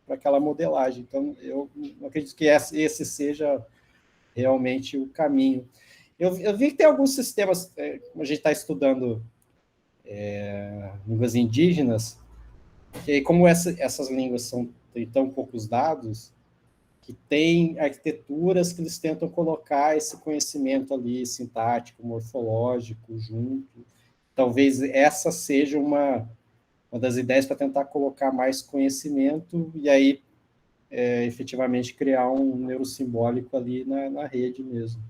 aquela modelagem. Então, eu não acredito que esse seja realmente o caminho. Eu vi que tem alguns sistemas, como a gente está estudando línguas indígenas, que como essas línguas têm tão poucos dados, que tem arquiteturas que eles tentam colocar esse conhecimento ali, sintático, morfológico, junto. Talvez essa seja uma das ideias para tentar colocar mais conhecimento e aí, efetivamente, criar um neurosimbólico ali na rede mesmo.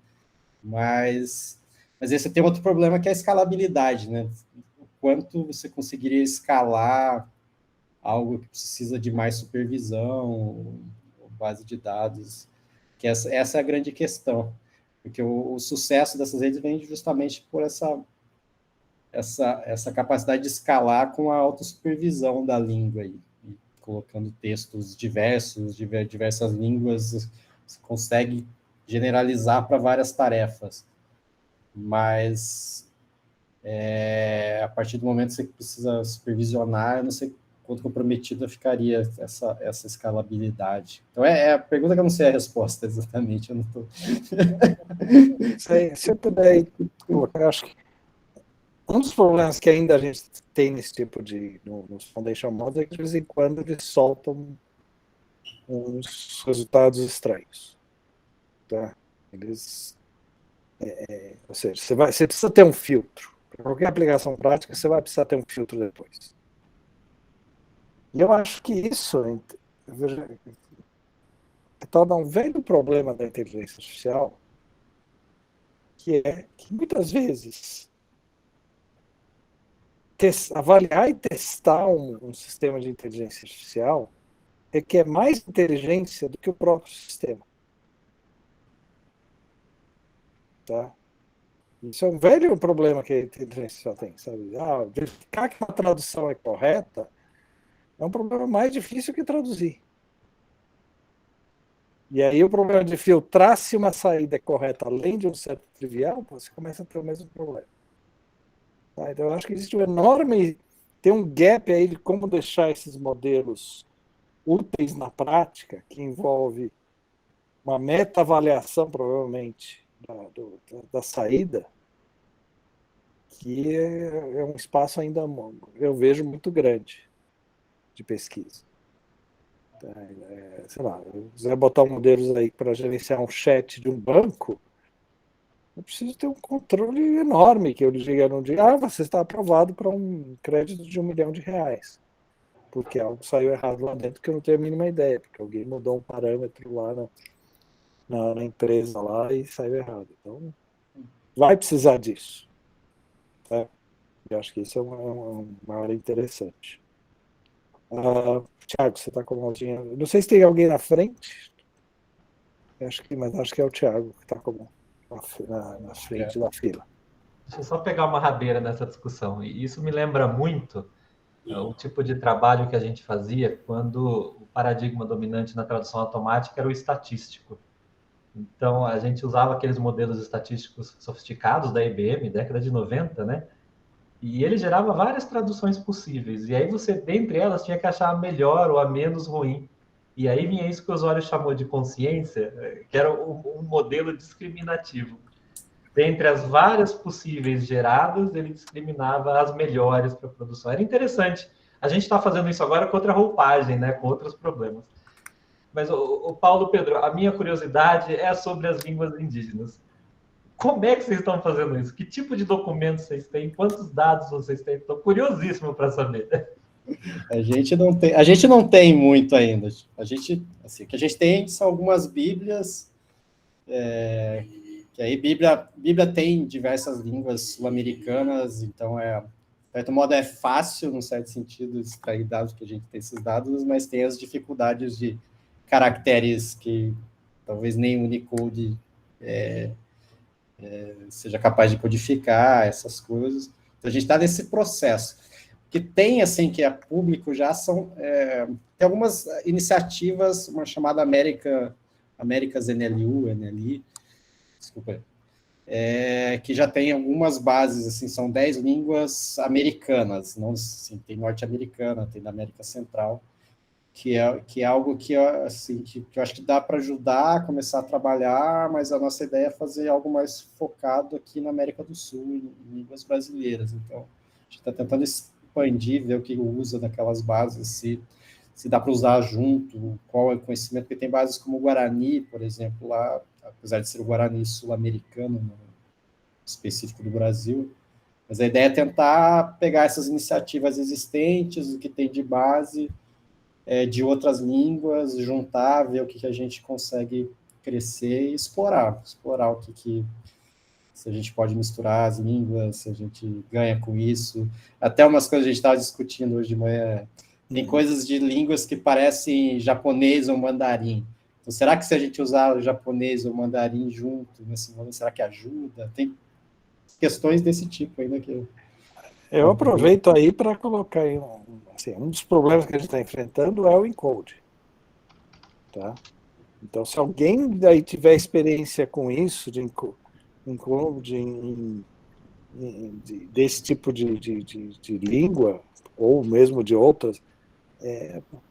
Mas esse tem outro problema, que é a escalabilidade, né? O quanto você conseguiria escalar algo que precisa de mais supervisão, base de dados, que essa é a grande questão, porque o sucesso dessas redes vem justamente por essa capacidade de escalar com a autossupervisão da língua, e colocando textos diversos, diversas línguas, você consegue generalizar para várias tarefas, mas a partir do momento que você precisa supervisionar, eu não sei quanto comprometida ficaria essa escalabilidade. Então, a pergunta que eu não sei a resposta exatamente, eu não estou... Se eu puder colocar, acho que um dos problemas que ainda a gente tem nesse tipo nos foundation models é que, de vez em quando, eles soltam uns resultados estranhos. Tá? Ou seja, você precisa ter um filtro. Para qualquer aplicação prática, você vai precisar ter um filtro depois. E eu acho que isso torna um velho problema da inteligência artificial, que é que muitas vezes avaliar e testar um sistema de inteligência artificial requer mais inteligência do que o próprio sistema. Tá? Isso é um velho problema que a inteligência artificial tem, sabe? Verificar que uma tradução é correta é um problema mais difícil que traduzir. E aí o problema de filtrar se uma saída é correta além de um certo trivial, você começa a ter o mesmo problema. Tá? Então eu acho que existe tem um gap aí de como deixar esses modelos úteis na prática, que envolve uma meta-avaliação, provavelmente, da saída, que é um espaço ainda, eu vejo, muito grande de pesquisa. Sei lá, se quiser botar modelos aí para gerenciar um chat de um banco, eu preciso ter um controle enorme, que eu não diga, você está aprovado para um crédito de R$1 milhão, porque algo saiu errado lá dentro que eu não tenho a mínima ideia, porque alguém mudou um parâmetro lá na empresa lá e saiu errado. Então, vai precisar disso. Tá? Eu acho que isso é uma área interessante. Thiago, você está com a mãozinha. Não sei se tem alguém na frente. Mas acho que é o Thiago que está na frente da fila. Deixa eu só pegar uma rabeira nessa discussão. E isso me lembra muito o tipo de trabalho que a gente fazia quando o paradigma dominante na tradução automática era o estatístico. Então, a gente usava aqueles modelos estatísticos sofisticados da IBM, década de 90, né? E ele gerava várias traduções possíveis. E aí você, dentre elas, tinha que achar a melhor ou a menos ruim. E aí vinha isso que o Osório chamou de consciência, que era um modelo discriminativo. Dentre as várias possíveis geradas, ele discriminava as melhores para a produção. Era interessante. A gente está fazendo isso agora com outra roupagem, né? Com outros problemas. Mas, o Paulo, Pedro, a minha curiosidade é sobre as línguas indígenas. Como é que vocês estão fazendo isso? Que tipo de documentos vocês têm? Quantos dados vocês têm? Estou curiosíssimo para saber. A gente não tem muito ainda. Assim, o que a gente tem são algumas Bíblias, que aí Bíblia tem diversas línguas sul-americanas, então de certo modo é fácil, num certo sentido, extrair dados, que a gente tem esses dados, mas tem as dificuldades de caracteres que talvez nem o Unicode seja capaz de codificar, essas coisas. Então, a gente está nesse processo. O que tem, assim, que é público já tem algumas iniciativas, uma chamada Américas NLI, desculpa, que já tem algumas bases, assim, são 10 línguas americanas, não, assim, tem norte-americana, tem da América Central, que é algo que eu acho que dá para ajudar a começar a trabalhar, mas a nossa ideia é fazer algo mais focado aqui na América do Sul, em línguas brasileiras. Então, a gente está tentando expandir, ver o que usa daquelas bases, se dá para usar junto, qual é o conhecimento, porque tem bases como o Guarani, por exemplo, lá, apesar de ser o Guarani sul-americano, específico do Brasil, mas a ideia é tentar pegar essas iniciativas existentes, o que tem de base, de outras línguas, juntar, ver o que a gente consegue crescer e explorar o que se a gente pode misturar as línguas, se a gente ganha com isso. Até umas coisas que a gente estava discutindo hoje de manhã, tem coisas de línguas que parecem japonês ou mandarim. Então, será que se a gente usar o japonês ou o mandarim junto nesse momento, será que ajuda? Tem questões desse tipo ainda que eu aproveito aí para colocar aí um dos problemas que a gente está enfrentando é o encode. Tá? Então, se alguém aí tiver experiência com isso, de encode desse tipo de língua, ou mesmo de outras,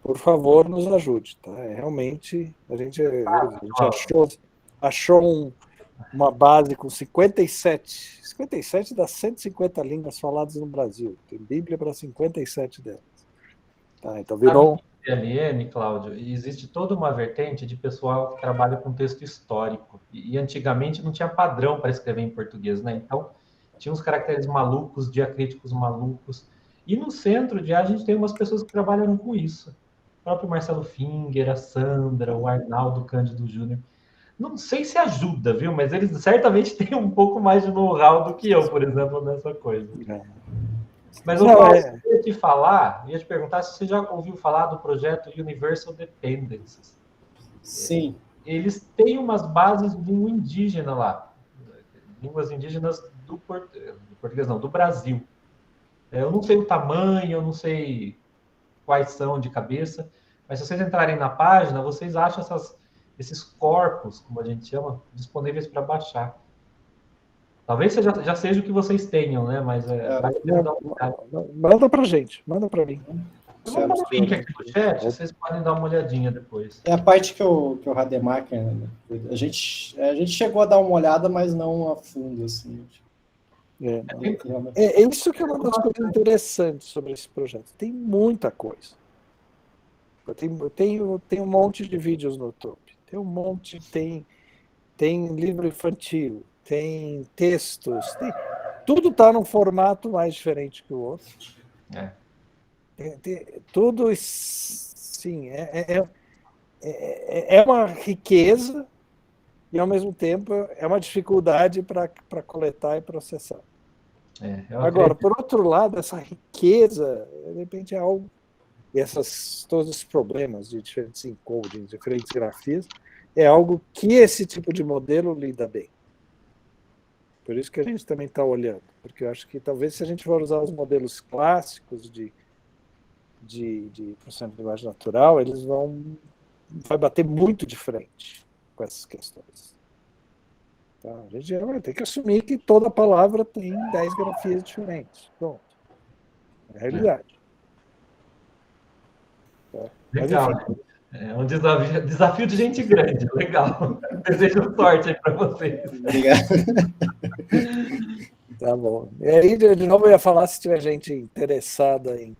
por favor, nos ajude. Tá? Realmente, a gente achou uma base com 57 das 150 línguas faladas no Brasil. Tem Bíblia para 57 delas. Tá, então virou... PLN, Cláudio, existe toda uma vertente de pessoal que trabalha com texto histórico. E antigamente não tinha padrão para escrever em português, né? Então, tinha uns caracteres malucos, diacríticos malucos. E no centro de A gente tem umas pessoas que trabalham com isso. O próprio Marcelo Finger, a Sandra, o Arnaldo Cândido Júnior. Não sei se ajuda, viu? Mas eles certamente têm um pouco mais de know-how do que eu, por exemplo, nessa coisa. Mas eu ia te perguntar se você já ouviu falar do projeto Universal Dependencies. Sim. Eles têm umas bases de língua indígena lá. Línguas indígenas do português, não, do Brasil. Eu não sei o tamanho, eu não sei quais são de cabeça, mas se vocês entrarem na página, vocês acham esses corpos, como a gente chama, disponíveis para baixar. Talvez já seja o que vocês tenham, né? Mas manda para gente, manda para mim. Eu vou pôr o link aqui no chat, vocês podem dar uma olhadinha depois. É a parte que o Rademacher, né? A gente chegou a dar uma olhada, mas não a fundo, assim. Isso que é uma das coisas interessantes sobre esse projeto. Tem muita coisa. Tem um monte de vídeos no YouTube. Tem um monte, tem livro infantil, tem textos, tudo está num formato mais diferente que o outro. Tudo, sim, é uma riqueza e, ao mesmo tempo, é uma dificuldade para coletar e processar. Agora, por outro lado, essa riqueza, de repente, é algo... E todos os problemas de diferentes encodings, diferentes grafias, é algo que esse tipo de modelo lida bem. Por isso que a gente também está olhando, porque eu acho que talvez se a gente for usar os modelos clássicos de processamento de linguagem natural, vai bater muito de frente com essas questões. Tá? A gente vai ter que assumir que toda palavra tem 10 grafias diferentes. Pronto. É a realidade. Tá? Legal. É um desafio de gente grande. Legal. Desejo sorte aí para vocês. Obrigado. Tá bom. E aí, de novo, eu ia falar se tiver gente interessada em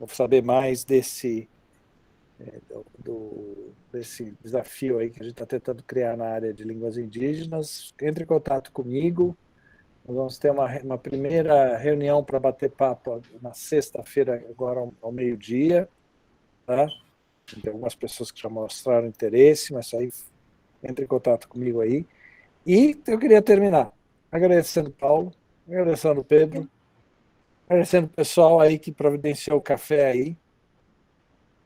saber mais desse desafio aí que a gente está tentando criar na área de línguas indígenas, entre em contato comigo. Nós vamos ter uma primeira reunião para bater papo na sexta-feira, agora ao meio-dia. Tá? Tem algumas pessoas que já mostraram interesse, mas aí entre em contato comigo aí. E eu queria terminar agradecendo o Paulo, agradecendo o Pedro, agradecendo o pessoal aí que providenciou o café aí.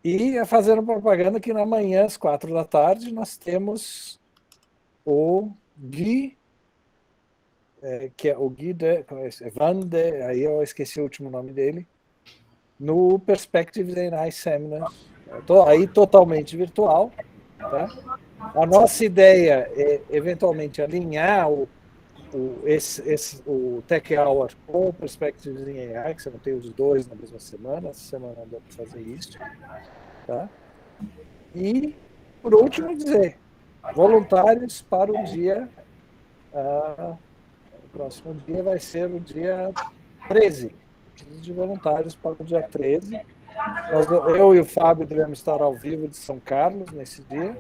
E fazendo propaganda que na manhã, às 4 da tarde, nós temos o Gui, que é o Gui Van de, aí eu esqueci o último nome dele, no Perspectives AI Seminar, aí totalmente virtual. Tá? A nossa ideia é, eventualmente, alinhar o Tech Hour com o Perspectives em AI, que você não tem os dois na mesma semana, essa semana não dá para fazer isso. Tá? E, por último, dizer, voluntários para o dia, o próximo dia vai ser o dia 13, de voluntários para o dia 13. Eu e o Fábio devemos estar ao vivo de São Carlos nesse dia.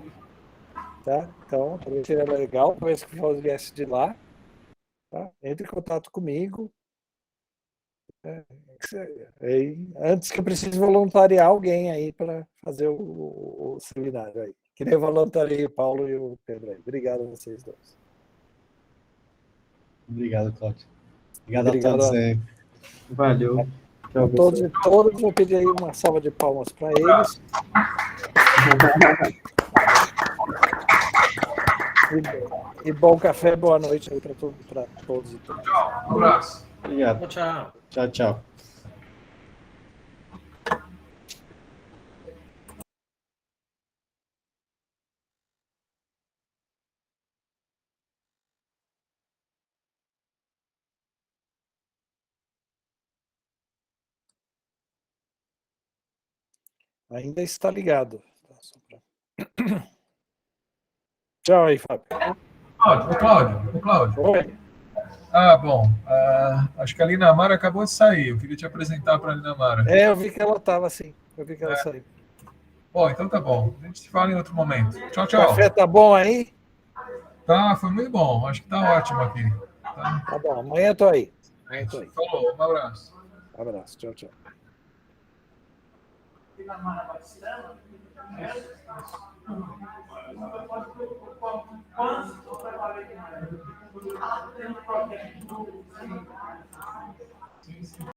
Tá? Então, talvez seria legal, talvez que você viesse de lá. Tá? Entre em contato comigo. Antes que eu precise voluntariar alguém aí para fazer o seminário aí. Que nem eu voluntariei o Paulo e o Pedro aí. Obrigado a vocês dois. Obrigado, Cláudio. Obrigado a Obrigado todos aí. Valeu. a todos e todas. Vou pedir aí uma salva de palmas para eles. E bom café, boa noite aí para todos e todas. Tchau, um abraço. Obrigado. Tchau. Tchau, tchau. Ainda está ligado. Tchau aí, Fábio. Cláudio. Oi. Bom. Acho que a Linamara acabou de sair. Eu queria te apresentar para a Linamara. Eu vi que ela estava assim. Eu vi que ela saiu. Bom, então tá bom. A gente se fala em outro momento. Tchau, O tchau. café tá bom aí? Tá, foi muito bom. Acho que tá ótimo aqui. Tá bom. Amanhã eu tô aí. Falou, um abraço. Um abraço. Tchau, tchau.